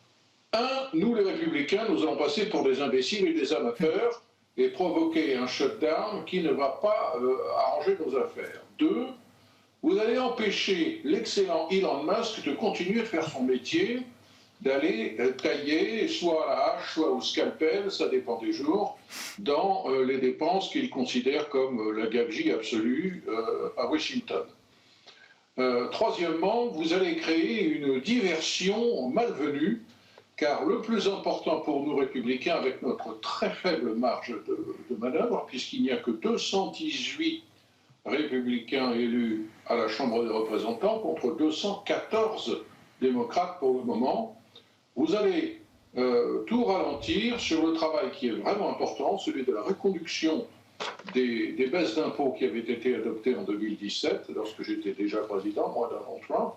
Nous les républicains, nous allons passer pour des imbéciles et des amateurs et provoquer un shutdown qui ne va pas arranger nos affaires. 2, vous allez empêcher l'excellent Elon Musk de continuer de faire son métier, d'aller tailler, soit à la hache, soit au scalpel, ça dépend des jours, dans les dépenses qu'il considère comme la gabegie absolue à Washington. Troisièmement, vous allez créer une diversion malvenue, car le plus important pour nous républicains, avec notre très faible marge de manœuvre, puisqu'il n'y a que 218 républicains élus à la Chambre des représentants contre 214 démocrates pour le moment, vous allez tout ralentir sur le travail qui est vraiment important, celui de la reconduction des baisses d'impôts qui avaient été adoptées en 2017, lorsque j'étais déjà président, moi, Donald Trump,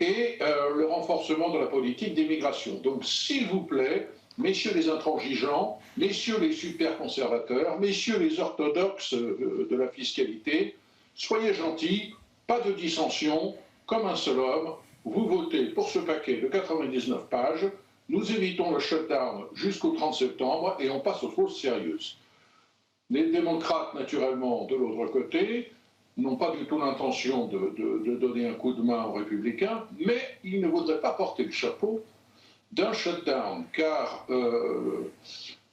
et le renforcement de la politique d'immigration. Donc, s'il vous plaît, messieurs les intransigeants, messieurs les super conservateurs, messieurs les orthodoxes de la fiscalité, soyez gentils, pas de dissension, comme un seul homme, vous votez pour ce paquet de 99 pages, nous évitons le shutdown jusqu'au 30 septembre et on passe aux choses sérieuses. Les démocrates, naturellement, de l'autre côté, n'ont pas du tout l'intention de donner un coup de main aux républicains, mais ils ne voudraient pas porter le chapeau d'un shutdown, car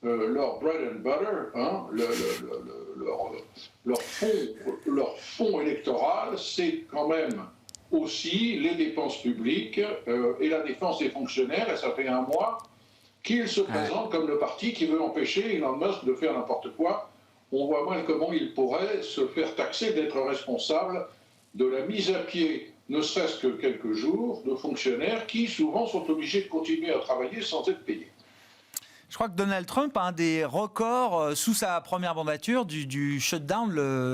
leur bread and butter, hein, leur fonds électoral, c'est quand même aussi les dépenses publiques et la défense des fonctionnaires, et ça fait un mois qu'ils se présentent comme le parti qui veut empêcher Elon Musk de faire n'importe quoi. On voit mal comment il pourrait se faire taxer d'être responsable de la mise à pied, ne serait-ce que quelques jours, de fonctionnaires qui souvent sont obligés de continuer à travailler sans être payés. Je crois que Donald Trump a un des records sous sa première mandature du shutdown,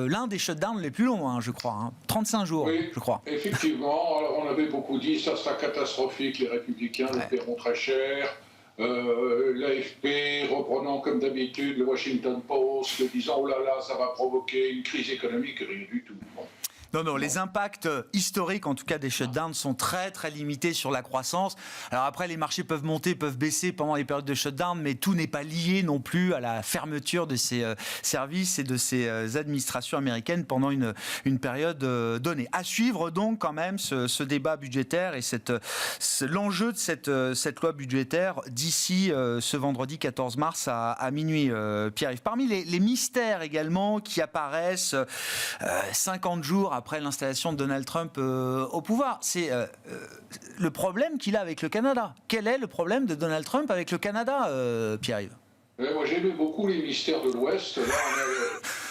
l'un des shutdowns les plus longs, hein, je crois. Hein. 35 jours, oui, je crois. Effectivement, alors on avait beaucoup dit ça sera catastrophique, les républicains le paieront très cher. L'AFP reprenant comme d'habitude le Washington Post, disant oh là là, ça va provoquer une crise économique, rien du tout. Bon. Non, les impacts historiques, en tout cas des shutdowns, sont très très limités sur la croissance. Alors après, les marchés peuvent monter, peuvent baisser pendant les périodes de shutdown, mais tout n'est pas lié non plus à la fermeture de ces services et de ces administrations américaines pendant une période donnée. À suivre donc quand même ce débat budgétaire et l'enjeu de cette loi budgétaire d'ici ce vendredi 14 mars à minuit, Pierre-Yves. Parmi les mystères également qui apparaissent 50 jours après l'installation de Donald Trump au pouvoir, c'est le problème qu'il a avec le Canada. Quel est le problème de Donald Trump avec le Canada, Pierre-Yves ? Moi, j'aimais beaucoup les mystères de l'Ouest. Là,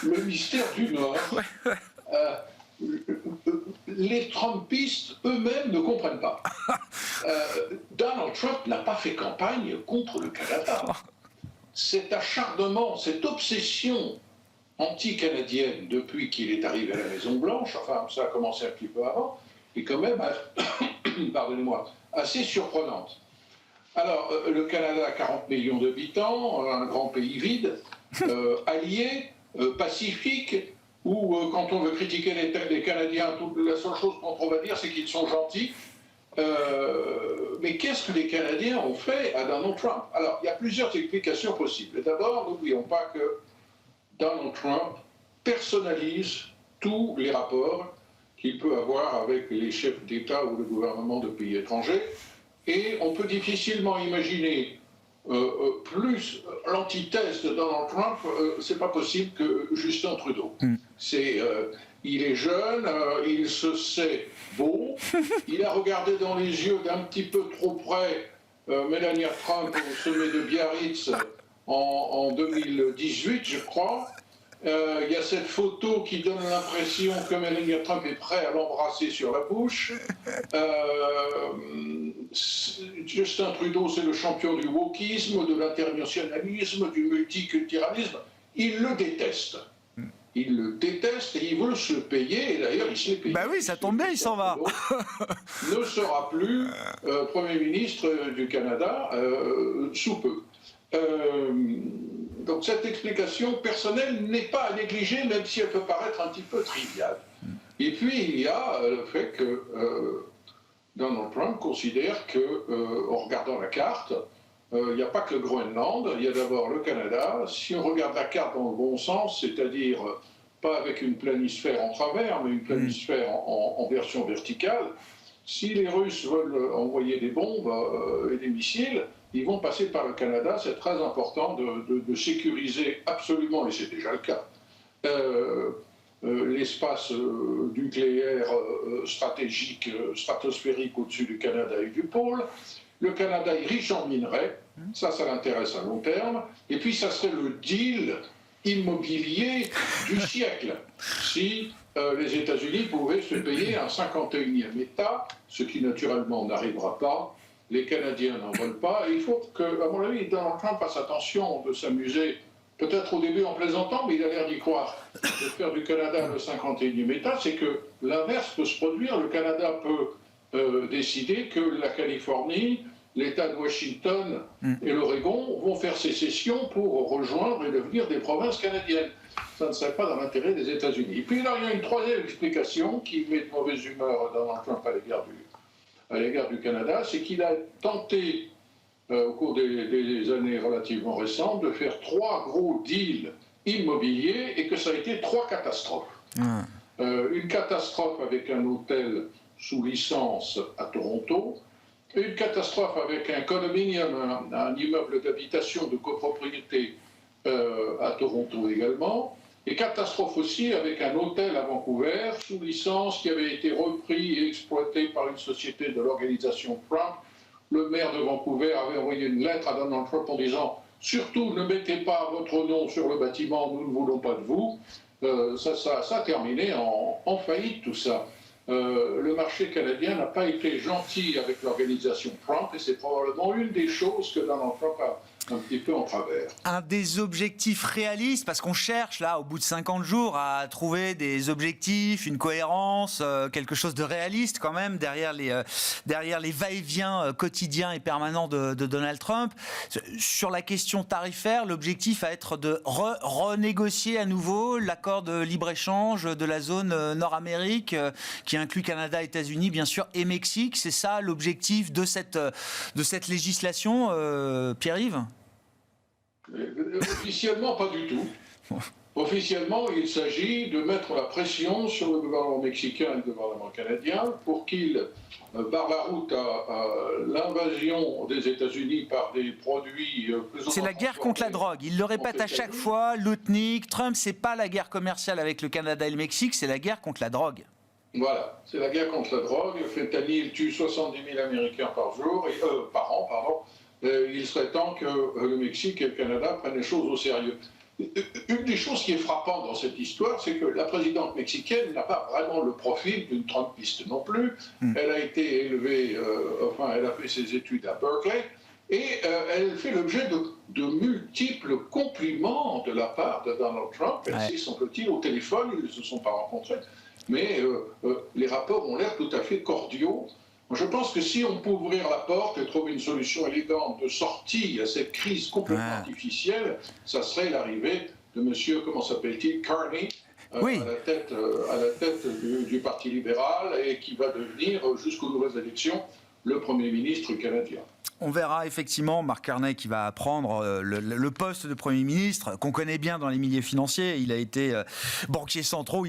on a le mystère du Nord. Les Trumpistes eux-mêmes ne comprennent pas. Donald Trump n'a pas fait campagne contre le Canada. Cet acharnement, cette obsession anti-canadienne depuis qu'il est arrivé à la Maison-Blanche, enfin ça a commencé un petit peu avant, est quand même, pardonnez-moi, assez surprenante. Alors, le Canada a 40 millions d'habitants, un grand pays vide, allié, pacifique, où quand on veut critiquer les Canadiens, la seule chose qu'on va dire, c'est qu'ils sont gentils. Mais qu'est-ce que les Canadiens ont fait à Donald Trump ? Alors, il y a plusieurs explications possibles. D'abord, n'oublions pas que Donald Trump personnalise tous les rapports qu'il peut avoir avec les chefs d'État ou le gouvernement de pays étrangers. Et on peut difficilement imaginer plus l'antithèse de Donald Trump, c'est pas possible que Justin Trudeau. Il est jeune, il se sait beau, il a regardé dans les yeux d'un petit peu trop près Melania Trump au sommet de Biarritz en 2018, je crois. Il y a cette photo qui donne l'impression que Melania Trump est prêt à l'embrasser sur la bouche. Justin Trudeau, c'est le champion du wokisme, de l'internationalisme, du multiculturalisme. Il le déteste. Il le déteste et il veut se payer, et d'ailleurs il se l'est payé. Ben oui, ça tombe bien, il s'en va. Ne sera plus Premier ministre du Canada sous peu. Donc cette explication personnelle n'est pas à négliger, même si elle peut paraître un petit peu triviale. Et puis il y a le fait que Donald Trump considère que, en regardant la carte, il n'y a pas que le Groenland, il y a d'abord le Canada. Si on regarde la carte dans le bon sens, c'est-à-dire pas avec une planisphère en travers, mais une planisphère en version verticale, si les Russes veulent envoyer des bombes et des missiles, ils vont passer par le Canada. C'est très important de sécuriser absolument, et c'est déjà le cas, l'espace nucléaire stratégique, stratosphérique au-dessus du Canada et du pôle. Le Canada est riche en minerais, ça l'intéresse à long terme. Et puis ça serait le deal immobilier du siècle. Si les États-Unis pouvaient se payer un 51e État, ce qui naturellement n'arrivera pas. Les Canadiens n'en veulent pas. Et il faut que, à mon avis, Donald Trump fasse attention de s'amuser, peut-être au début en plaisantant, mais il a l'air d'y croire, de faire du Canada le 51e État. C'est que l'inverse peut se produire. Le Canada peut décider que la Californie, l'État de Washington et l'Oregon vont faire sécession pour rejoindre et devenir des provinces canadiennes. Ça ne serait pas dans l'intérêt des États-Unis. Et puis là, il y a une troisième explication qui met de mauvaise humeur Donald Trump à l'égard du Canada, c'est qu'il a tenté, au cours des années relativement récentes, de faire 3 gros deals immobiliers et que ça a été 3 catastrophes. Une catastrophe avec un hôtel sous licence à Toronto, une catastrophe avec un condominium, un immeuble d'habitation de copropriété à Toronto également, et catastrophe aussi avec un hôtel à Vancouver sous licence qui avait été repris et exploité par une société de l'organisation Trump. Le maire de Vancouver avait envoyé une lettre à Donald Trump en disant « Surtout, ne mettez pas votre nom sur le bâtiment, nous ne voulons pas de vous ». Ça a terminé en faillite tout ça. Le marché canadien n'a pas été gentil avec l'organisation Trump et c'est probablement une des choses que Donald Trump a un petit peu en travers. Un des objectifs réalistes, parce qu'on cherche là, au bout de 50 jours, à trouver des objectifs, une cohérence, quelque chose de réaliste quand même derrière les va-et-vient quotidiens et permanents de Donald Trump. Sur la question tarifaire, l'objectif va être de renégocier à nouveau l'accord de libre-échange de la zone Nord-Amérique, qui inclut Canada, États-Unis, bien sûr, et Mexique. C'est ça l'objectif de cette législation, Pierre-Yves ? Officiellement, pas du tout. Officiellement, il s'agit de mettre la pression sur le gouvernement mexicain et le gouvernement canadien pour qu'ils barrent la route à l'invasion des États-Unis par des produits plus. C'est la guerre contre la drogue. Il le répète à chaque fois, Lutnick, Trump, c'est pas la guerre commerciale avec le Canada et le Mexique, c'est la guerre contre la drogue. Voilà, c'est la guerre contre la drogue. Le fentanyl tue 70 000 Américains par an, pardon. Il serait temps que le Mexique et le Canada prennent les choses au sérieux. Une des choses qui est frappante dans cette histoire, c'est que la présidente mexicaine n'a pas vraiment le profil d'une Trumpiste non plus. Elle a été élevée, elle a fait ses études à Berkeley, et elle fait l'objet de multiples compliments de la part de Donald Trump. Elle semble-t-il, au téléphone, ils ne se sont pas rencontrés, mais les rapports ont l'air tout à fait cordiaux. Je pense que si on peut ouvrir la porte et trouver une solution élégante de sortie à cette crise complètement artificielle, ça serait l'arrivée de monsieur, comment s'appelle-t-il, Carney, à la tête du Parti libéral et qui va devenir, jusqu'aux nouvelles élections, le Premier ministre canadien. On verra effectivement Mark Carney qui va prendre le poste de Premier ministre, qu'on connaît bien dans les milieux financiers. Il a été banquier central,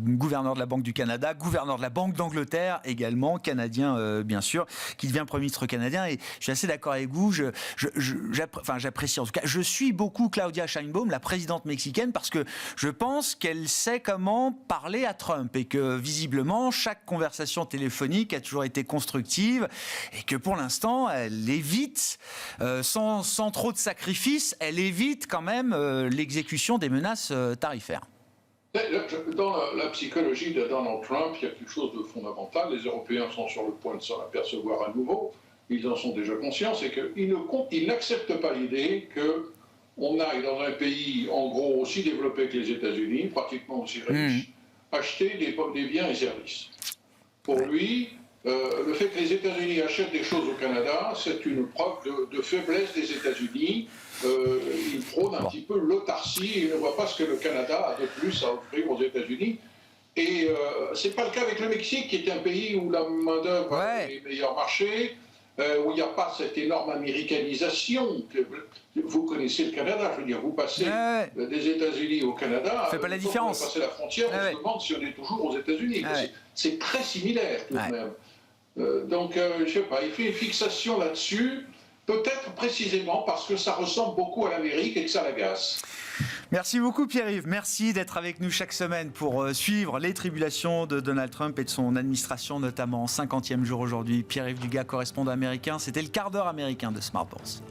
gouverneur de la Banque du Canada, gouverneur de la Banque d'Angleterre également, canadien bien sûr, qui devient Premier ministre canadien. Et je suis assez d'accord avec vous, j'apprécie en tout cas. Je suis beaucoup Claudia Sheinbaum, la présidente mexicaine, parce que je pense qu'elle sait comment parler à Trump et que visiblement chaque conversation téléphonique a toujours été constructive. Et que pour l'instant, elle évite, sans trop de sacrifices, elle évite quand même l'exécution des menaces tarifaires. Dans la psychologie de Donald Trump, il y a quelque chose de fondamental. Les Européens sont sur le point de s'en apercevoir à nouveau. Ils en sont déjà conscients. C'est qu'ils n'acceptent pas l'idée qu'on aille dans un pays, en gros, aussi développé que les États-Unis, pratiquement aussi riche, acheter des biens et services. Pour lui, le fait que les États-Unis achètent des choses au Canada, c'est une preuve de faiblesse des États-Unis. Il prône un petit peu l'autarcie. Il ne voit pas ce que le Canada a de plus à offrir aux États-Unis. Et c'est pas le cas avec le Mexique, qui est un pays où la main-d'œuvre a les meilleurs marchés. où il n'y a pas cette énorme américanisation. Vous connaissez le Canada, je veux dire, vous passez des États-Unis au Canada, fait pas la différence. Vous passez la frontière, on se demande si on est toujours aux États-Unis. C'est très similaire tout de même. Donc, je ne sais pas, il fait une fixation là-dessus, peut-être précisément parce que ça ressemble beaucoup à l'Amérique et que ça l'agace. Merci beaucoup Pierre-Yves, merci d'être avec nous chaque semaine pour suivre les tribulations de Donald Trump et de son administration, notamment en 50e jour aujourd'hui. Pierre-Yves Dugas, correspondant américain, c'était le quart d'heure américain de Smart Bourse.